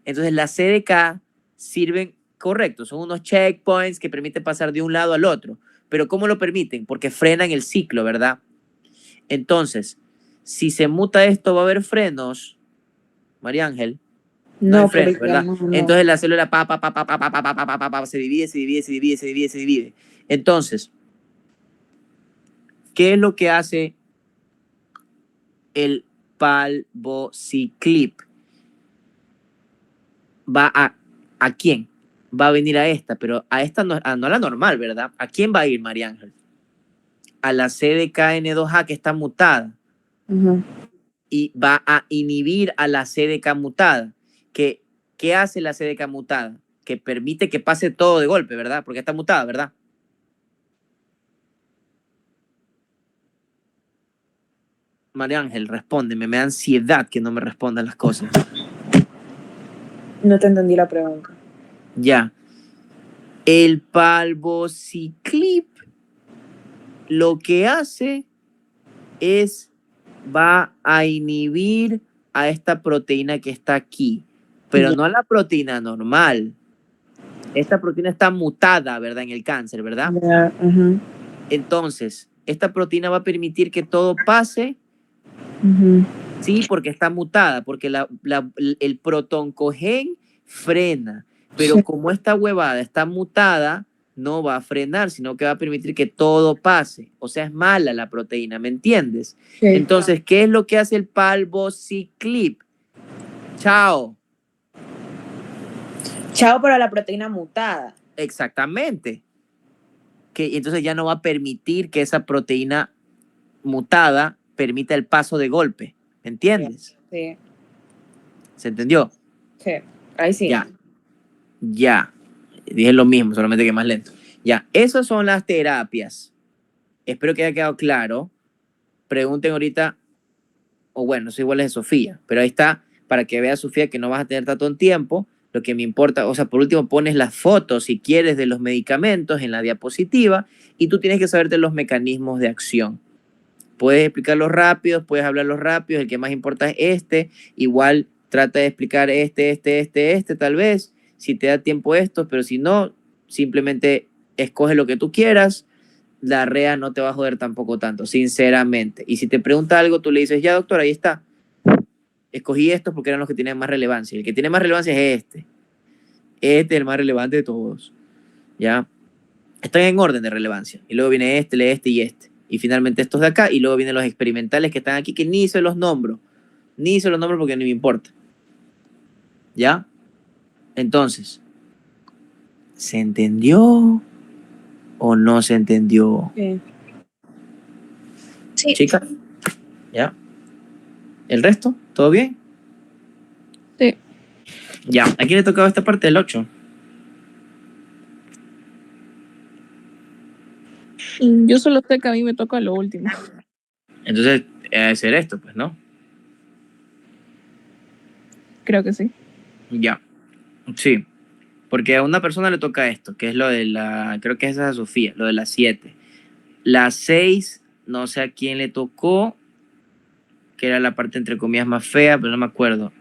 Entonces las CDK sirven, correcto, son unos checkpoints que permiten pasar de un lado al otro. Pero ¿cómo lo permiten? Porque frenan el ciclo, ¿verdad? Entonces, si se muta esto, va a haber frenos, María Ángel. No hay freno, ¿verdad? No. Entonces la célula se divide. Entonces, ¿qué es lo que hace el palbociclib? Va ¿a quién? Va a venir a esta, pero a esta no, no a la normal, ¿verdad? ¿A quién va a ir, María Ángel? A la CDKN2A que está mutada. Y va a inhibir a la CDK mutada. ¿Qué hace la CDK mutada? Que permite que pase todo de golpe, ¿verdad? Porque está mutada, ¿verdad? María Ángel, respóndeme. Me da ansiedad que no me respondan las cosas. No te entendí la pregunta. Ya. El palbociclib lo que hace es va a inhibir a esta proteína que está aquí, pero no a la proteína normal. Esta proteína está mutada, ¿verdad? En el cáncer, ¿verdad? Entonces, esta proteína va a permitir que todo pase. Sí, porque está mutada, porque el protoncogen frena, pero como esta huevada está mutada, no va a frenar, sino que va a permitir que todo pase. O sea, es mala la proteína, ¿me entiendes? Sí. Entonces, ¿qué es lo que hace el palbociclib? Chao. Chao para la proteína mutada. Exactamente. Que entonces ya no va a permitir que esa proteína mutada permita el paso de golpe. ¿Me entiendes? Sí. ¿Se entendió? Sí. Ahí sí. Ya. Ya. Dije lo mismo, solamente que más lento. Ya. Esas son las terapias. Espero que haya quedado claro. Pregunten ahorita, o bueno, eso igual es de Sofía, pero ahí está para que vea Sofía que no vas a tener tanto tiempo. Lo que me importa, o sea, por último pones las fotos, si quieres, de los medicamentos en la diapositiva y tú tienes que saberte los mecanismos de acción. Puedes explicarlos rápidos, puedes hablarlos rápidos, el que más importa es este. Igual trata de explicar este, tal vez, si te da tiempo esto, pero si no, simplemente escoge lo que tú quieras. La REA no te va a joder tampoco tanto, sinceramente. Y si te pregunta algo, tú le dices, ya doctor, ahí está. Escogí estos porque eran los que tienen más relevancia. El que tiene más relevancia es este. Este es el más relevante de todos. ¿Ya? Están en orden de relevancia. Y luego viene este y este. Y finalmente estos de acá. Y luego vienen los experimentales que están aquí, que ni se los nombro. Ni se los nombro porque ni me importa. ¿Ya? Entonces, ¿se entendió o no se entendió? Sí. Sí. Chica, ¿ya? ¿El resto? ¿Todo bien? Sí. Ya, ¿a quién le tocaba esta parte del 8? Yo solo sé que a mí me toca lo último. Entonces, debe ser esto, pues, ¿no? Creo que sí. Ya, sí. Porque a una persona le toca esto, que es lo de la, creo que esa es a Sofía, lo de las 7. Las 6, no sé a quién le tocó, que era la parte entre comillas más fea, pero no me acuerdo.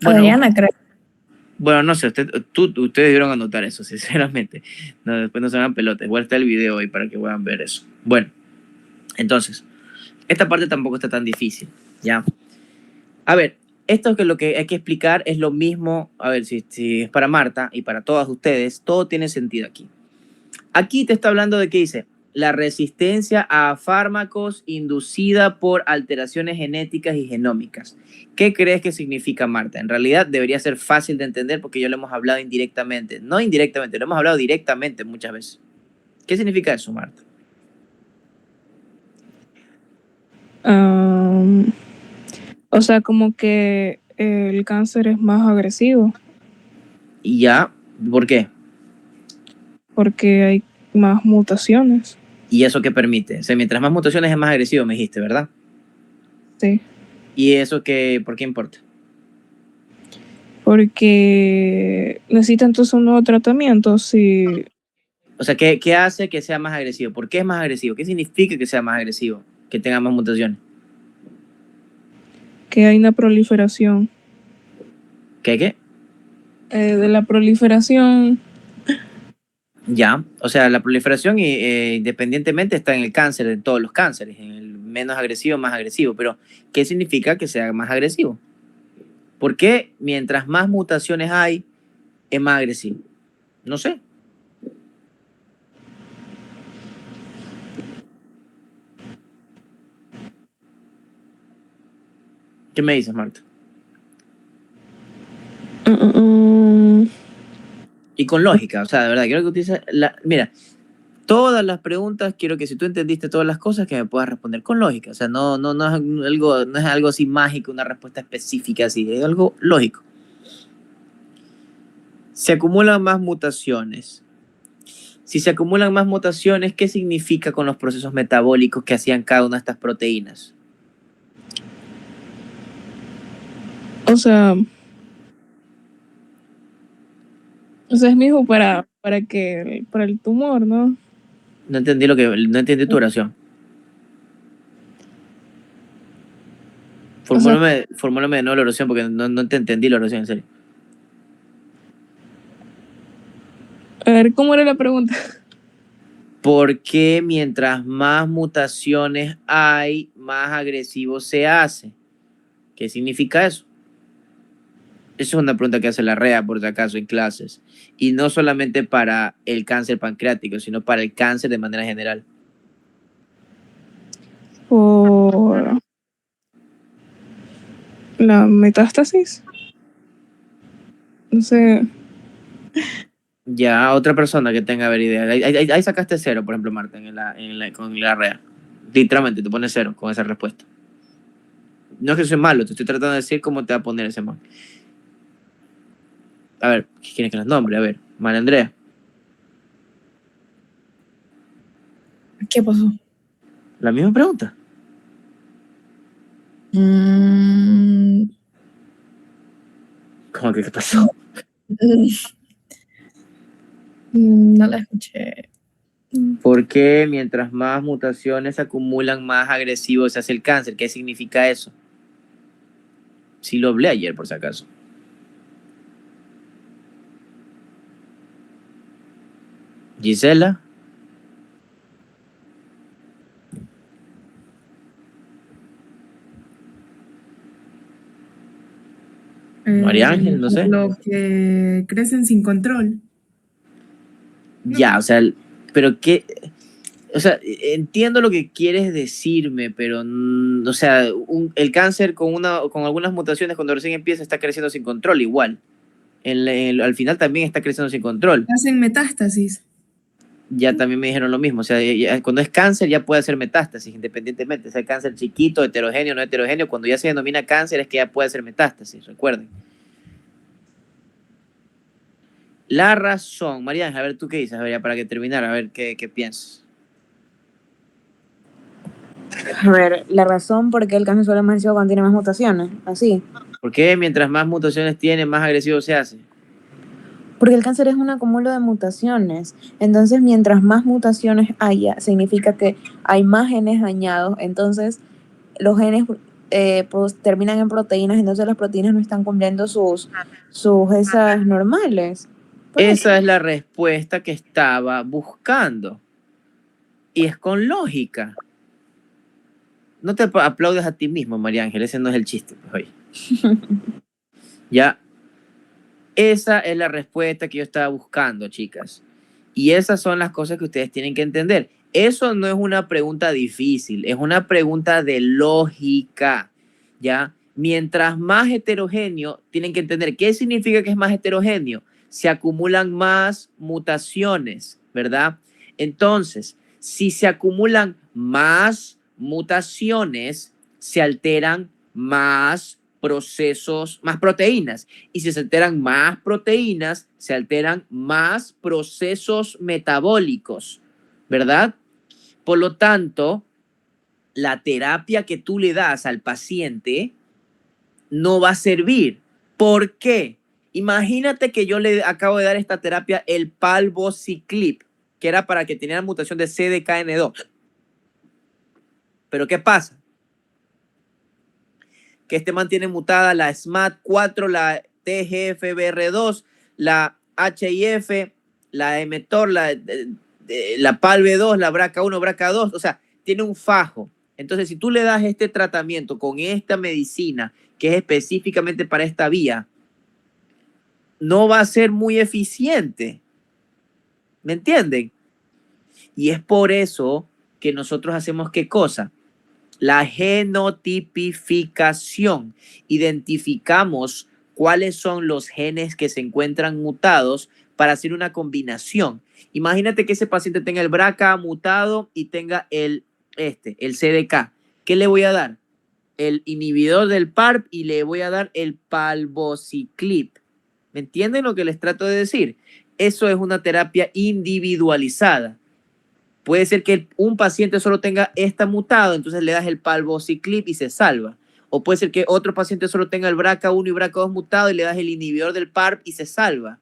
Bueno, Adriana, creo. bueno, no sé, ustedes debieron anotar eso, sinceramente. No, después no se hagan pelotas. Igual está el video ahí para que puedan ver eso. Bueno, entonces, esta parte tampoco está tan difícil, ¿ya? A ver, esto que lo que hay que explicar es lo mismo, a ver, si es para Marta y para todas ustedes, todo tiene sentido aquí. Aquí te está hablando de qué dice, la resistencia a fármacos inducida por alteraciones genéticas y genómicas. ¿Qué crees que significa, Marta? En realidad debería ser fácil de entender porque ya lo hemos hablado indirectamente. No indirectamente, lo hemos hablado directamente muchas veces. ¿Qué significa eso, Marta? O sea, como que el cáncer es más agresivo Y ya, ¿por qué? porque hay más mutaciones. ¿Y eso qué permite? O sea, mientras más mutaciones es más agresivo, me dijiste, ¿verdad? Sí. ¿Y eso qué, por qué importa? Porque necesita entonces un nuevo tratamiento si O sea, ¿qué hace que sea más agresivo? ¿Por qué es más agresivo? ¿Qué significa que sea más agresivo? Que tenga más mutaciones. que hay una proliferación. ¿Qué? De la proliferación, Ya, o sea, la proliferación independientemente está en el cáncer, en todos los cánceres, en el menos agresivo, más agresivo, pero ¿qué significa que sea más agresivo? ¿Por qué mientras más mutaciones hay, es más agresivo? No sé. ¿Qué me dices, Marta? Y con lógica, o sea, de verdad, quiero que utilices mira, todas las preguntas, quiero que si tú entendiste todas las cosas, que me puedas responder con lógica. O sea, no es algo así mágico, una respuesta específica así, es algo lógico. Se acumulan más mutaciones. Si se acumulan más mutaciones, ¿qué significa con los procesos metabólicos que hacían cada una de estas proteínas? o sea, es mismo para el tumor, ¿no? No entendí tu oración. O sea, Formúlame de nuevo la oración porque no te entendí la oración, en serio. a ver, ¿cómo era la pregunta? Porque mientras más mutaciones hay, más agresivo se hace. ¿Qué significa eso? Esa es una pregunta que hace la REA, por si acaso, en clases. Y no solamente para el cáncer pancreático, sino para el cáncer de manera general. Por la metástasis. No sé. Ya, otra persona que tenga ver idea. Ahí sacaste 0, por ejemplo, Marta, con la REA. Literalmente, te pones 0 con esa respuesta. No es que soy malo, te estoy tratando de decir cómo te va a poner ese man. A ver, ¿qué quieres que los nombre? A ver, María Andrea. ¿Qué pasó? La misma pregunta. ¿Cómo que qué pasó? No la escuché. ¿Por qué mientras más mutaciones se acumulan, más agresivo se hace el cáncer? ¿Qué significa eso? Sí lo hablé ayer, por si acaso. Gisela. María Ángel, no sé. Los que crecen sin control. Ya, o sea, pero qué... O sea, entiendo lo que quieres decirme, pero, o sea, el cáncer con algunas mutaciones cuando recién empieza está creciendo sin control igual. Al final también está creciendo sin control. Hacen metástasis. Ya también me dijeron lo mismo. O sea, cuando es cáncer ya puede hacer metástasis, independientemente sea cáncer chiquito, heterogéneo, no heterogéneo. Cuando ya se denomina cáncer es que ya puede hacer metástasis, recuerden. La razón, María Ángel, a ver, ¿tú qué dices? A ver, ya para que terminar, a ver qué piensas. A ver, la razón por qué el cáncer suele más agresivo cuando tiene más mutaciones, así. ¿Por qué mientras más mutaciones tiene, más agresivo se hace? Porque el cáncer es un acúmulo de mutaciones. Entonces, mientras más mutaciones haya, significa que hay más genes dañados. Entonces, los genes pues, terminan en proteínas. Entonces, las proteínas no están cumpliendo sus esas normales. Esa es la respuesta que estaba buscando. Y es con lógica. No te aplaudes a ti mismo, María Ángel. Ese no es el chiste. Pues, ya. Esa es la respuesta que yo estaba buscando, chicas. Y esas son las cosas que ustedes tienen que entender. Eso no es una pregunta difícil, es una pregunta de lógica, ¿ya? Mientras más heterogéneo, tienen que entender qué significa que es más heterogéneo. Se acumulan más mutaciones, ¿verdad? Entonces, si se acumulan más mutaciones, se alteran más procesos, más proteínas. Y si se alteran más proteínas, se alteran más procesos metabólicos, ¿verdad? Por lo tanto, la terapia que tú le das al paciente no va a servir. ¿Por qué? Imagínate que yo le acabo de dar esta terapia, el palbociclib, que era para que tenía la mutación de CDKN2. Pero ¿qué pasa? Que este mantiene mutada la SMAD4, la TGFBR2, la HIF, la mTOR, la PALB2, la BRCA1, BRCA2, o sea, tiene un fajo. Entonces, si tú le das este tratamiento con esta medicina, que es específicamente para esta vía, no va a ser muy eficiente. ¿Me entienden? Y es por eso que nosotros hacemos ¿qué cosa? La genotipificación. Identificamos cuáles son los genes que se encuentran mutados para hacer una combinación. Imagínate que ese paciente tenga el BRCA mutado y tenga el CDK. ¿Qué le voy a dar? El inhibidor del PARP y le voy a dar el palbociclib. ¿Me entienden lo que les trato de decir? Eso es una terapia individualizada. Puede ser que un paciente solo tenga esta mutada, entonces le das el palbociclib y se salva. O puede ser que otro paciente solo tenga el BRCA1 y BRCA2 mutado y le das el inhibidor del PARP y se salva.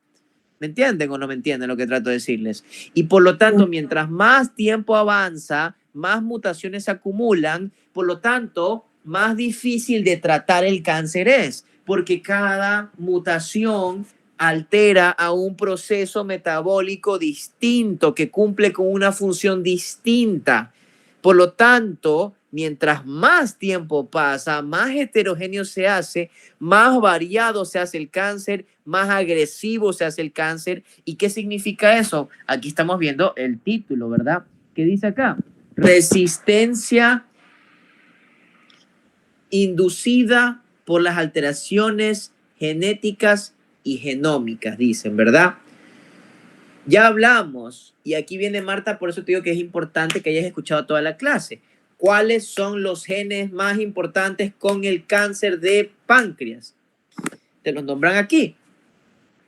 ¿Me entienden o no me entienden lo que trato de decirles? Y por lo tanto, mientras más tiempo avanza, más mutaciones se acumulan, por lo tanto, más difícil de tratar el cáncer es, porque cada mutación altera a un proceso metabólico distinto que cumple con una función distinta. Por lo tanto, mientras más tiempo pasa, más heterogéneo se hace, más variado se hace el cáncer, más agresivo se hace el cáncer. ¿Y qué significa eso? Aquí estamos viendo el título, ¿verdad? ¿Qué dice acá? Resistencia inducida por las alteraciones genéticas y genómicas, dicen, ¿verdad? Ya hablamos, y aquí viene Marta, por eso te digo que es importante que hayas escuchado toda la clase. ¿Cuáles son los genes más importantes con el cáncer de páncreas? Te los nombran aquí.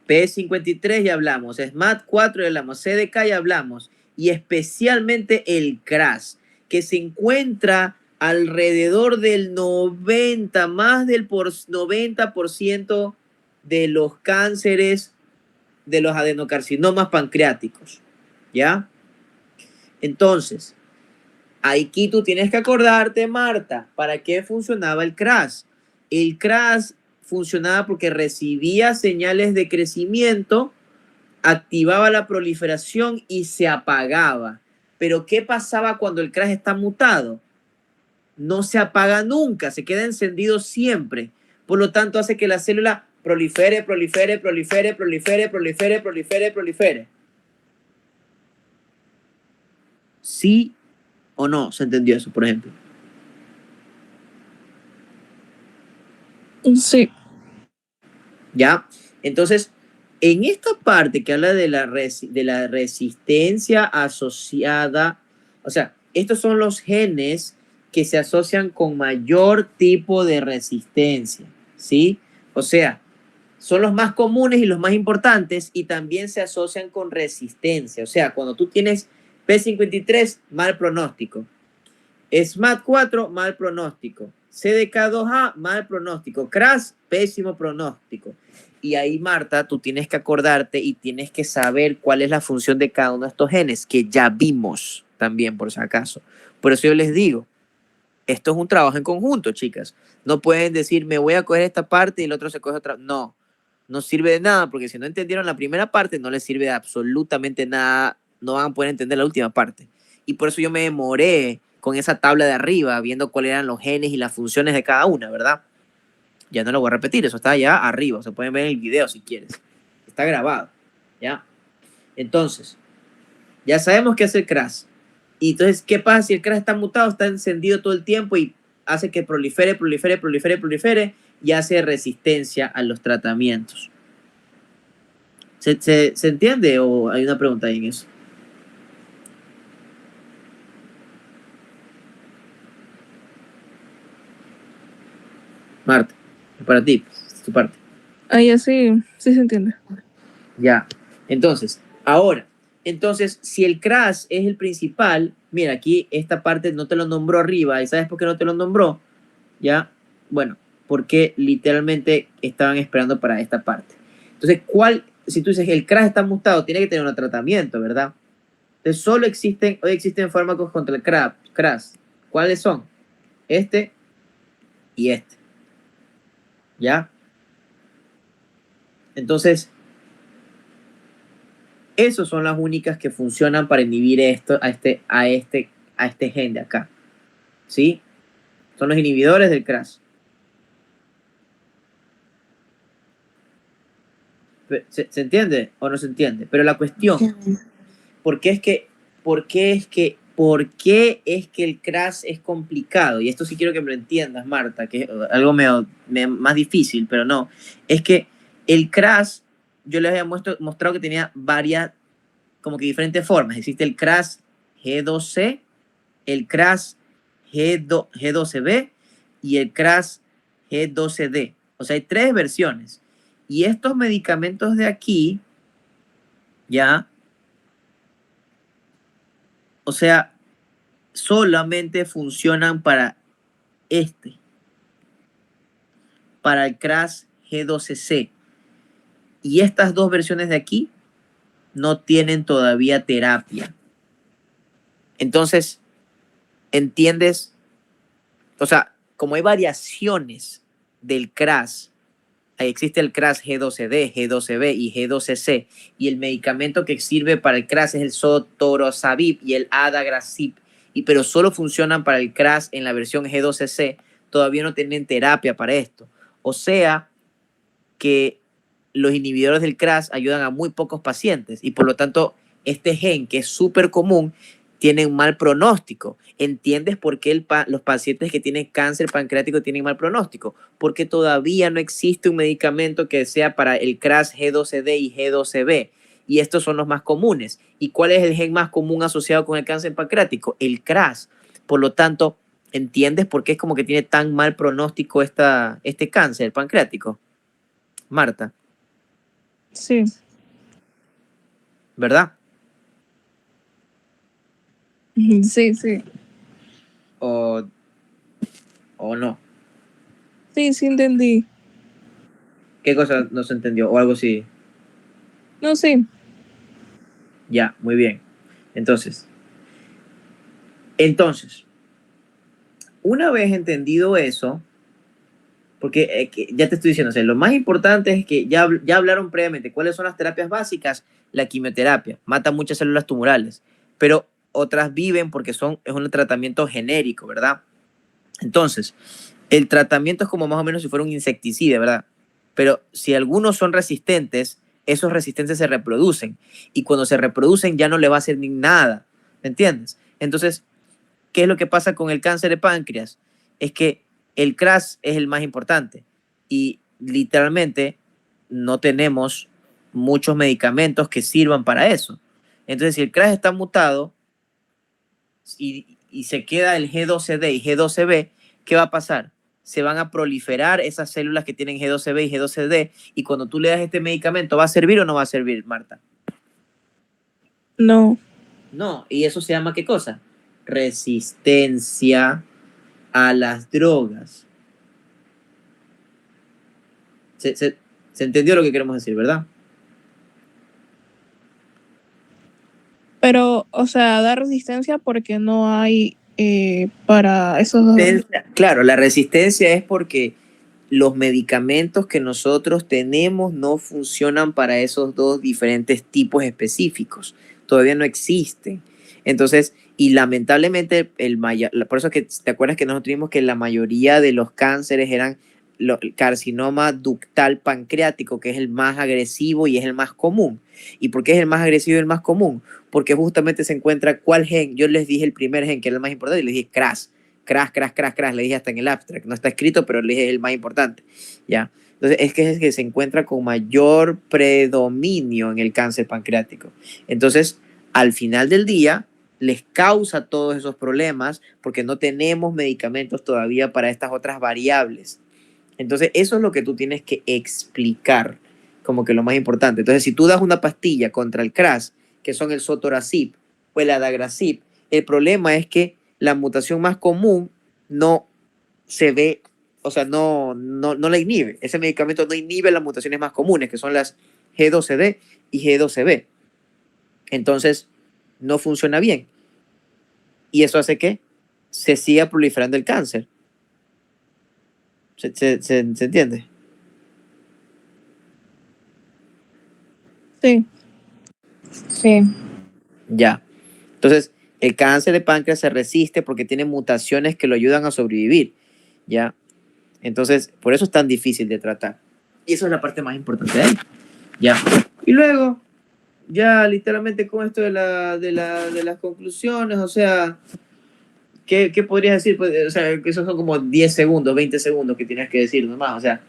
P53 ya hablamos, SMAD4 ya hablamos, CDK ya hablamos, y especialmente el CRAS, que se encuentra alrededor del 90, más del 90% de los cánceres, de los adenocarcinomas pancreáticos, ¿ya? Entonces, aquí tú tienes que acordarte, Marta, ¿para qué funcionaba el CRAS? El CRAS funcionaba porque recibía señales de crecimiento, activaba la proliferación y se apagaba. Pero ¿qué pasaba cuando el CRAS está mutado? No se apaga nunca, se queda encendido siempre. Por lo tanto, hace que la célula prolifere, prolifere, prolifere, prolifere, prolifere, prolifere, prolifere. ¿Sí o no se entendió eso, por ejemplo? Sí. ¿Ya? Entonces, en esta parte que habla de la resistencia asociada, o sea, estos son los genes que se asocian con mayor tipo de resistencia, ¿sí? O sea, son los más comunes y los más importantes y también se asocian con resistencia. O sea, cuando tú tienes P53, mal pronóstico. SMAD4, mal pronóstico. CDK2A, mal pronóstico. CRAS, pésimo pronóstico. Y ahí, Marta, tú tienes que acordarte y tienes que saber cuál es la función de cada uno de estos genes, que ya vimos también, por si acaso. Por eso yo les digo, esto es un trabajo en conjunto, chicas. No pueden decir, me voy a coger esta parte y el otro se coge otra. No, no sirve de nada, porque si no entendieron la primera parte, no les sirve de absolutamente nada. No van a poder entender la última parte. Y por eso yo me demoré con esa tabla de arriba, viendo cuáles eran los genes y las funciones de cada una, ¿verdad? Ya no lo voy a repetir, eso está allá arriba, se pueden ver en el video si quieres. Está grabado, ¿ya? Entonces, ya sabemos qué hace el CRAS. Y entonces, ¿qué pasa si el CRAS está mutado, está encendido todo el tiempo y hace que prolifere, prolifere, prolifere, prolifere y hace resistencia a los tratamientos? ¿Se entiende o hay una pregunta ahí en eso? Marta, para ti, tu parte. Ahí así, sí se entiende. Ya, entonces, ahora, si el CRAS es el principal, mira, aquí esta parte no te lo nombró arriba, ¿y sabes por qué no te lo nombró? Ya, bueno, porque literalmente estaban esperando para esta parte. Entonces, si tú dices que el CRAS está mutado, tiene que tener un tratamiento, ¿verdad? Entonces, hoy existen fármacos contra el CRAS. ¿Cuáles son? Este y este. ¿Ya? Entonces, esas son las únicas que funcionan para inhibir esto a este gen de acá. ¿Sí? Son los inhibidores del CRAS. ¿Se entiende o no se entiende? Pero la cuestión, ¿por qué es que el CRAS es complicado? Y esto sí quiero que me lo entiendas, Marta, que es algo más difícil, pero no. Es que el CRAS, yo les había mostrado que tenía varias, como que diferentes formas. Existe el CRAS G12C, el CRAS G12B y el CRAS G12D. O sea, hay 3 versiones. Y estos medicamentos de aquí, ya, o sea, solamente funcionan para para el CRAS G12C. Y estas 2 versiones de aquí no tienen todavía terapia. Entonces, ¿entiendes? O sea, como hay variaciones del CRAS, ahí existe el CRAS G12D, G12B y G12C, y el medicamento que sirve para el CRAS es el sotorasib y el adagrasib, pero solo funcionan para el CRAS en la versión G12C, todavía no tienen terapia para esto. O sea que los inhibidores del CRAS ayudan a muy pocos pacientes y por lo tanto este gen, que es súper común, tiene un mal pronóstico. ¿Entiendes por qué los pacientes que tienen cáncer pancreático tienen mal pronóstico? Porque todavía no existe un medicamento que sea para el CRAS G12D y G12B. Y estos son los más comunes. ¿Y cuál es el gen más común asociado con el cáncer pancreático? El CRAS. Por lo tanto, ¿entiendes por qué es como que tiene tan mal pronóstico este cáncer pancreático? Marta, Sí. ¿verdad? Sí, sí. ¿O no? Sí, sí entendí. ¿Qué cosa no se entendió? O algo así. No, sí. Ya, muy bien. Entonces, una vez entendido eso, porque ya te estoy diciendo, o sea, lo más importante es que ya hablaron previamente cuáles son las terapias básicas. La quimioterapia mata muchas células tumorales, pero otras viven porque es un tratamiento genérico, ¿verdad? Entonces, el tratamiento es como más o menos si fuera un insecticida, ¿verdad? Pero si algunos son resistentes, esos resistentes se reproducen y cuando se reproducen ya no le va a hacer ni nada, ¿me entiendes? Entonces, ¿qué es lo que pasa con el cáncer de páncreas? Es que el CRAS es el más importante y literalmente no tenemos muchos medicamentos que sirvan para eso. Entonces, si el CRAS está mutado y se queda el G12D y G12B, ¿qué va a pasar? Se van a proliferar esas células que tienen G12B y G12D y cuando tú le das este medicamento, ¿va a servir o no va a servir, Marta? No. No, y eso se llama ¿qué cosa? Resistencia a las drogas. Se entendió lo que queremos decir, ¿verdad? Pero, o sea, da resistencia porque no hay para esos dos. Claro, la resistencia es porque los medicamentos que nosotros tenemos no funcionan para esos dos diferentes tipos específicos. Todavía no existen. Entonces, y lamentablemente, por eso es que te acuerdas que nosotros vimos que la mayoría de los cánceres eran el carcinoma ductal pancreático, que es el más agresivo y es el más común. ¿Y por qué es el más agresivo y el más común? Porque justamente se encuentra cuál gen. Yo les dije el primer gen, que era el más importante, y les dije CRAS. CRAS, le dije hasta en el abstract, no está escrito, pero le dije el más importante, ¿ya? Entonces, es que se encuentra con mayor predominio en el cáncer pancreático. Entonces, al final del día, les causa todos esos problemas porque no tenemos medicamentos todavía para estas otras variables. Entonces, eso es lo que tú tienes que explicar como que lo más importante. Entonces, si tú das una pastilla contra el CRAS, que son el sotorasib o el adagrasib, el problema es que la mutación más común no se ve, o sea, no la inhibe. Ese medicamento no inhibe las mutaciones más comunes, que son las G12D y G12B. Entonces, no funciona bien. Y eso hace que se siga proliferando el cáncer. ¿Se entiende? Sí. Sí. Ya. Entonces, el cáncer de páncreas se resiste porque tiene mutaciones que lo ayudan a sobrevivir, ¿ya? Entonces, por eso es tan difícil de tratar. Y eso es la parte más importante de ahí, ¿ya? Y luego, ya literalmente con esto de las conclusiones, o sea, ¿qué podrías decir? Pues, o sea, que esos son como 10 segundos, 20 segundos que tienes que decir nomás, o sea,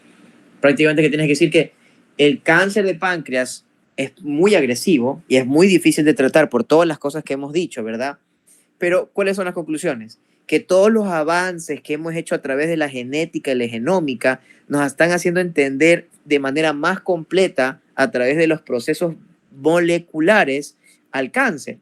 prácticamente que tienes que decir que el cáncer de páncreas es muy agresivo y es muy difícil de tratar por todas las cosas que hemos dicho, ¿verdad? Pero, ¿cuáles son las conclusiones? Que todos los avances que hemos hecho a través de la genética y la genómica nos están haciendo entender de manera más completa a través de los procesos moleculares al cáncer.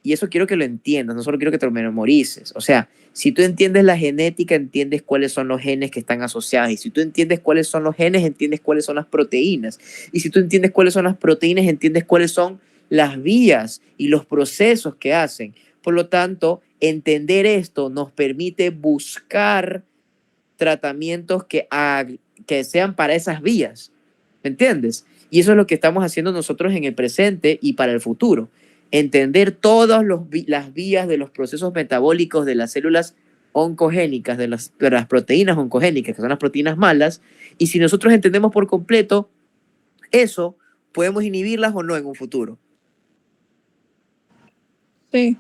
Y eso quiero que lo entiendas, no solo quiero que te lo memorices. O sea, si tú entiendes la genética, entiendes cuáles son los genes que están asociados. Y si tú entiendes cuáles son los genes, entiendes cuáles son las proteínas. Y si tú entiendes cuáles son las proteínas, entiendes cuáles son las vías y los procesos que hacen. Por lo tanto, entender esto nos permite buscar tratamientos que sean para esas vías. ¿Me entiendes? Y eso es lo que estamos haciendo nosotros en el presente y para el futuro. entender todas las vías de los procesos metabólicos de las células oncogénicas, de las proteínas oncogénicas, que son las proteínas malas, y si nosotros entendemos por completo eso, podemos inhibirlas o no en un futuro. Sí.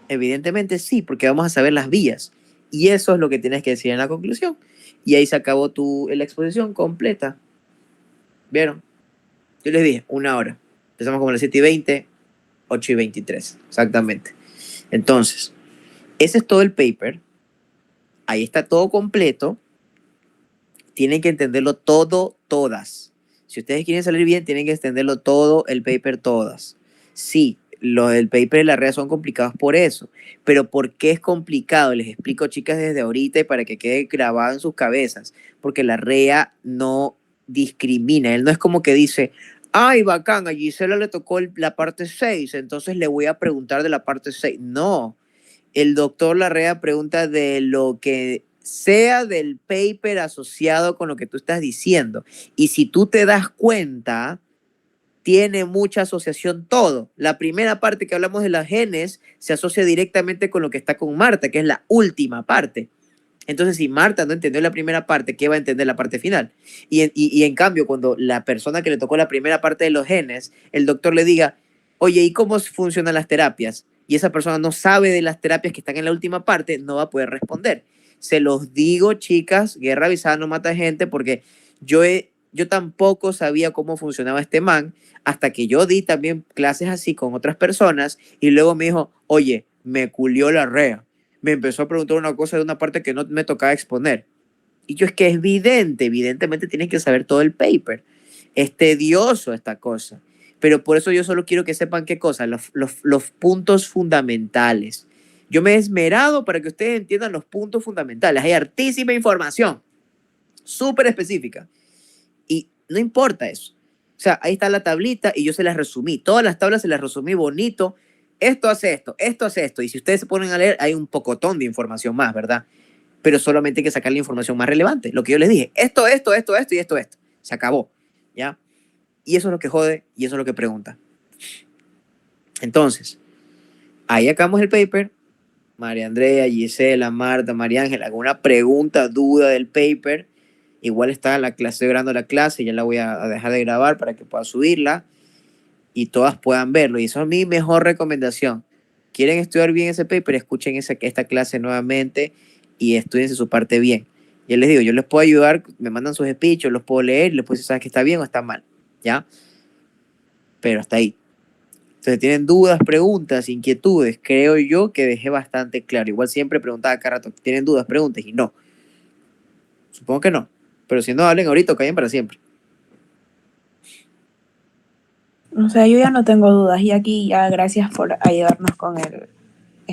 Evidentemente sí, porque vamos a saber las vías. Y eso es lo que tienes que decir en la conclusión. Y ahí se acabó la exposición completa. ¿Vieron? Yo les dije, 1 hora. Empezamos como a las 7:20, 8:23, exactamente. Entonces, ese es todo el paper. Ahí está todo completo. Tienen que entenderlo todo, todas. Si ustedes quieren salir bien, tienen que entenderlo todo, el paper, todas. Sí, los del paper y la REA son complicados por eso. Pero ¿por qué es complicado? Les explico, chicas, desde ahorita y para que quede grabado en sus cabezas. Porque la REA no discrimina. Él no es como que dice, ay, bacán, a Gisela le tocó la parte 6, entonces le voy a preguntar de la parte 6. No, el doctor Larrea pregunta de lo que sea del paper asociado con lo que tú estás diciendo. Y si tú te das cuenta, tiene mucha asociación todo. La primera parte que hablamos de las genes se asocia directamente con lo que está con Marta, que es la última parte. Entonces, si Marta no entendió la primera parte, ¿qué va a entender la parte final? Y en cambio, cuando la persona que le tocó la primera parte de los genes, el doctor le diga, oye, ¿y cómo funcionan las terapias? Y esa persona no sabe de las terapias que están en la última parte, no va a poder responder. Se los digo, chicas, guerra avisada no mata gente, porque yo tampoco sabía cómo funcionaba este man, hasta que yo di también clases así con otras personas, y luego me dijo, oye, me culió la REA. Me empezó a preguntar una cosa de una parte que no me tocaba exponer. Y yo es que es evidentemente tienen que saber todo el paper. Es tedioso esta cosa. Pero por eso yo solo quiero que sepan qué cosa, los puntos fundamentales. Yo me he esmerado para que ustedes entiendan los puntos fundamentales. Hay hartísima información, súper específica. Y no importa eso. O sea, ahí está la tablita y yo se las resumí. Todas las tablas se las resumí bonito. Esto hace esto, esto hace esto. Y si ustedes se ponen a leer, hay un pocotón de información más, ¿verdad? Pero solamente hay que sacar la información más relevante. Lo que yo les dije, esto y esto. Se acabó, ¿ya? Y eso es lo que jode y eso es lo que pregunta. Entonces, ahí acabamos el paper. María Andrea, Gisela, Marta, María Ángela, ¿alguna pregunta, duda del paper? Igual está la clase, estoy grabando la clase, ya la voy a dejar de grabar para que pueda subirla y todas puedan verlo. Y eso es mi mejor recomendación. ¿Quieren estudiar bien ese paper? Escuchen esta clase nuevamente y estudiense su parte bien. Ya les digo, yo les puedo ayudar, me mandan sus speech, yo los puedo leer y les puedo decir, ¿sabes que está bien o está mal? ¿Ya? Pero hasta ahí. Entonces, ¿tienen dudas, preguntas, inquietudes? Creo yo que dejé bastante claro. Igual siempre preguntaba cada rato, ¿tienen dudas, preguntas? Y no. Supongo que no. Pero si no, hablen ahorita o callen para siempre. O sea, yo ya no tengo dudas y aquí ya gracias por ayudarnos con el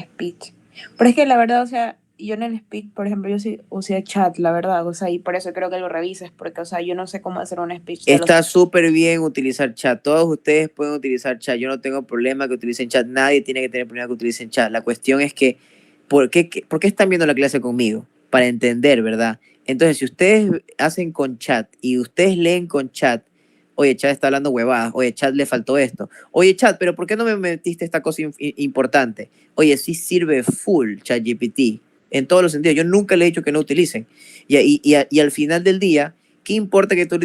speech. Pero es que la verdad, o sea, yo en el speech, por ejemplo, yo sí usé chat, la verdad, o sea, y por eso creo que lo revises, porque, o sea, yo no sé cómo hacer un speech. Está súper bien utilizar chat. Todos ustedes pueden utilizar chat. Yo no tengo problema que utilicen chat. Nadie tiene que tener problema que utilicen chat. La cuestión es que, ¿por qué están viendo la clase conmigo? Para entender, ¿verdad? Entonces, si ustedes hacen con chat y ustedes leen con chat, oye, chat está hablando huevadas, oye, chat le faltó esto, oye, chat, pero ¿por qué no me metiste esta cosa importante? Oye, sí sirve full ChatGPT, en todos los sentidos. Yo nunca le he dicho que no utilicen. Y al final del día, ¿qué importa que tú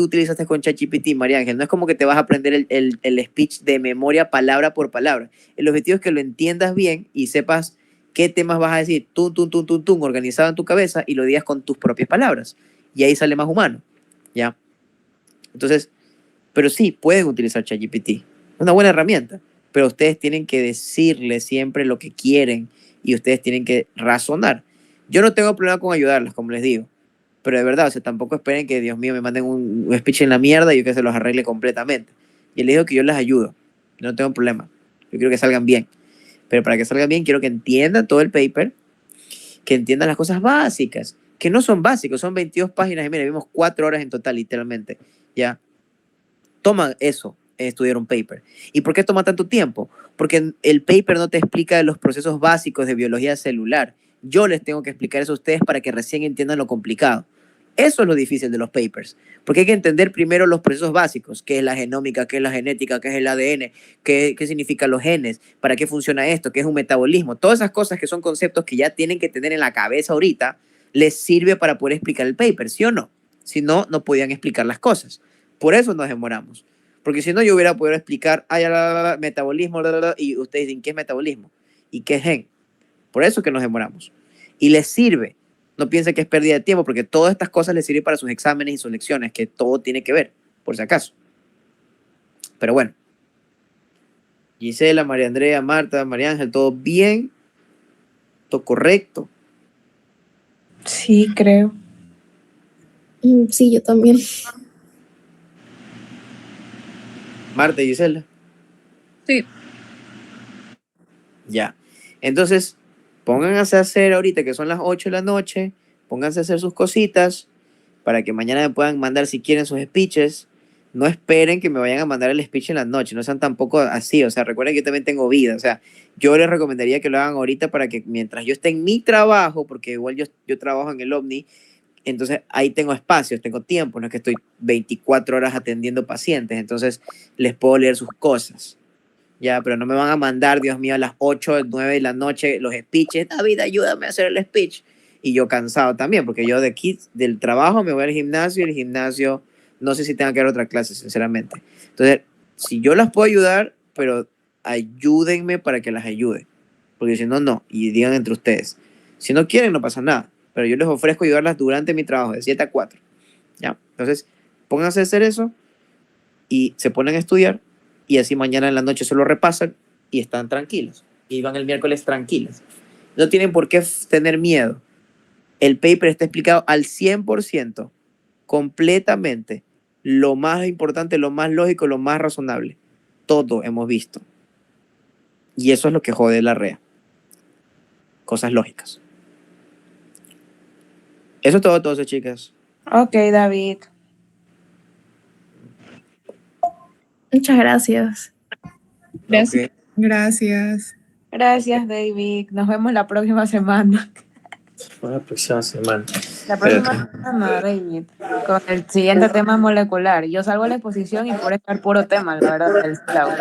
utilizaste con ChatGPT, María Ángel? No es como que te vas a aprender el speech de memoria palabra por palabra. El objetivo es que lo entiendas bien y sepas qué temas vas a decir, organizado en tu cabeza y lo digas con tus propias palabras. Y ahí sale más humano, ¿ya? Entonces, pero sí, pueden utilizar ChatGPT. Es una buena herramienta, pero ustedes tienen que decirle siempre lo que quieren y ustedes tienen que razonar. Yo no tengo problema con ayudarlas, como les digo, pero de verdad, o sea, tampoco esperen que, Dios mío, me manden un speech en la mierda y yo que se los arregle completamente. Y les digo que yo les ayudo, no tengo problema. Yo quiero que salgan bien. Pero para que salgan bien, quiero que entiendan todo el paper, que entiendan las cosas básicas, que no son básicos, son 22 páginas y mira, vimos 4 horas en total, literalmente. ¿Ya? Toma eso, estudiar un paper. ¿Y por qué toma tanto tiempo? Porque el paper no te explica los procesos básicos de biología celular. Yo les tengo que explicar eso a ustedes para que recién entiendan lo complicado. Eso es lo difícil de los papers, porque hay que entender primero los procesos básicos, qué es la genómica, qué es la genética, qué es el ADN, qué significan los genes, para qué funciona esto, qué es un metabolismo. Todas esas cosas que son conceptos que ya tienen que tener en la cabeza ahorita, les sirve para poder explicar el paper, ¿sí o no? Si no, no podían explicar las cosas. Por eso nos demoramos. Porque si no, yo hubiera podido explicar, metabolismo, y ustedes dicen, ¿qué es metabolismo? ¿Y qué es gen? Por eso que nos demoramos. Y les sirve. No piensen que es pérdida de tiempo, porque todas estas cosas les sirven para sus exámenes y sus lecciones, que todo tiene que ver, por si acaso. Pero bueno. Gisela, María Andrea, Marta, María Ángel, ¿todo bien? ¿Todo correcto? Sí, creo. Sí, yo también. Marta y Gisela. Sí. Ya. Entonces, pónganse a hacer ahorita que son las 8 de la noche, pónganse a hacer sus cositas para que mañana me puedan mandar si quieren sus speeches. No esperen que me vayan a mandar el speech en la noche, no sean tampoco así, o sea, recuerden que yo también tengo vida, o sea, yo les recomendaría que lo hagan ahorita para que mientras yo esté en mi trabajo, porque igual yo trabajo en el OVNI, entonces ahí tengo espacios, tengo tiempo, no es que estoy 24 horas atendiendo pacientes, entonces les puedo leer sus cosas. Ya, pero no me van a mandar, Dios mío, a las 8, 9 de la noche los speeches. David, ayúdame a hacer el speech. Y yo cansado también, porque yo de aquí, del trabajo, me voy al gimnasio y el gimnasio, no sé si tenga que dar otra clase, sinceramente. Entonces, si yo las puedo ayudar, pero ayúdenme para que las ayude. Porque si no, no. Y digan entre ustedes. Si no quieren, no pasa nada. Pero yo les ofrezco ayudarlas durante mi trabajo, de 7 a 4. ¿Ya? Entonces, pónganse a hacer eso y se ponen a estudiar y así mañana en la noche se lo repasan y están tranquilos. Y van el miércoles tranquilos. No tienen por qué tener miedo. El paper está explicado al 100%, completamente. Lo más importante, lo más lógico, lo más razonable. Todo hemos visto. Y eso es lo que jode la REA. Cosas lógicas. Eso es todo, entonces, chicas. Ok, David. Muchas gracias. Gracias. Ok. Gracias. Gracias, David. Nos vemos la próxima semana. La próxima semana. La próxima semana, David, con el siguiente tema molecular. Yo salgo a la exposición y por estar puro tema, la verdad, el clavo.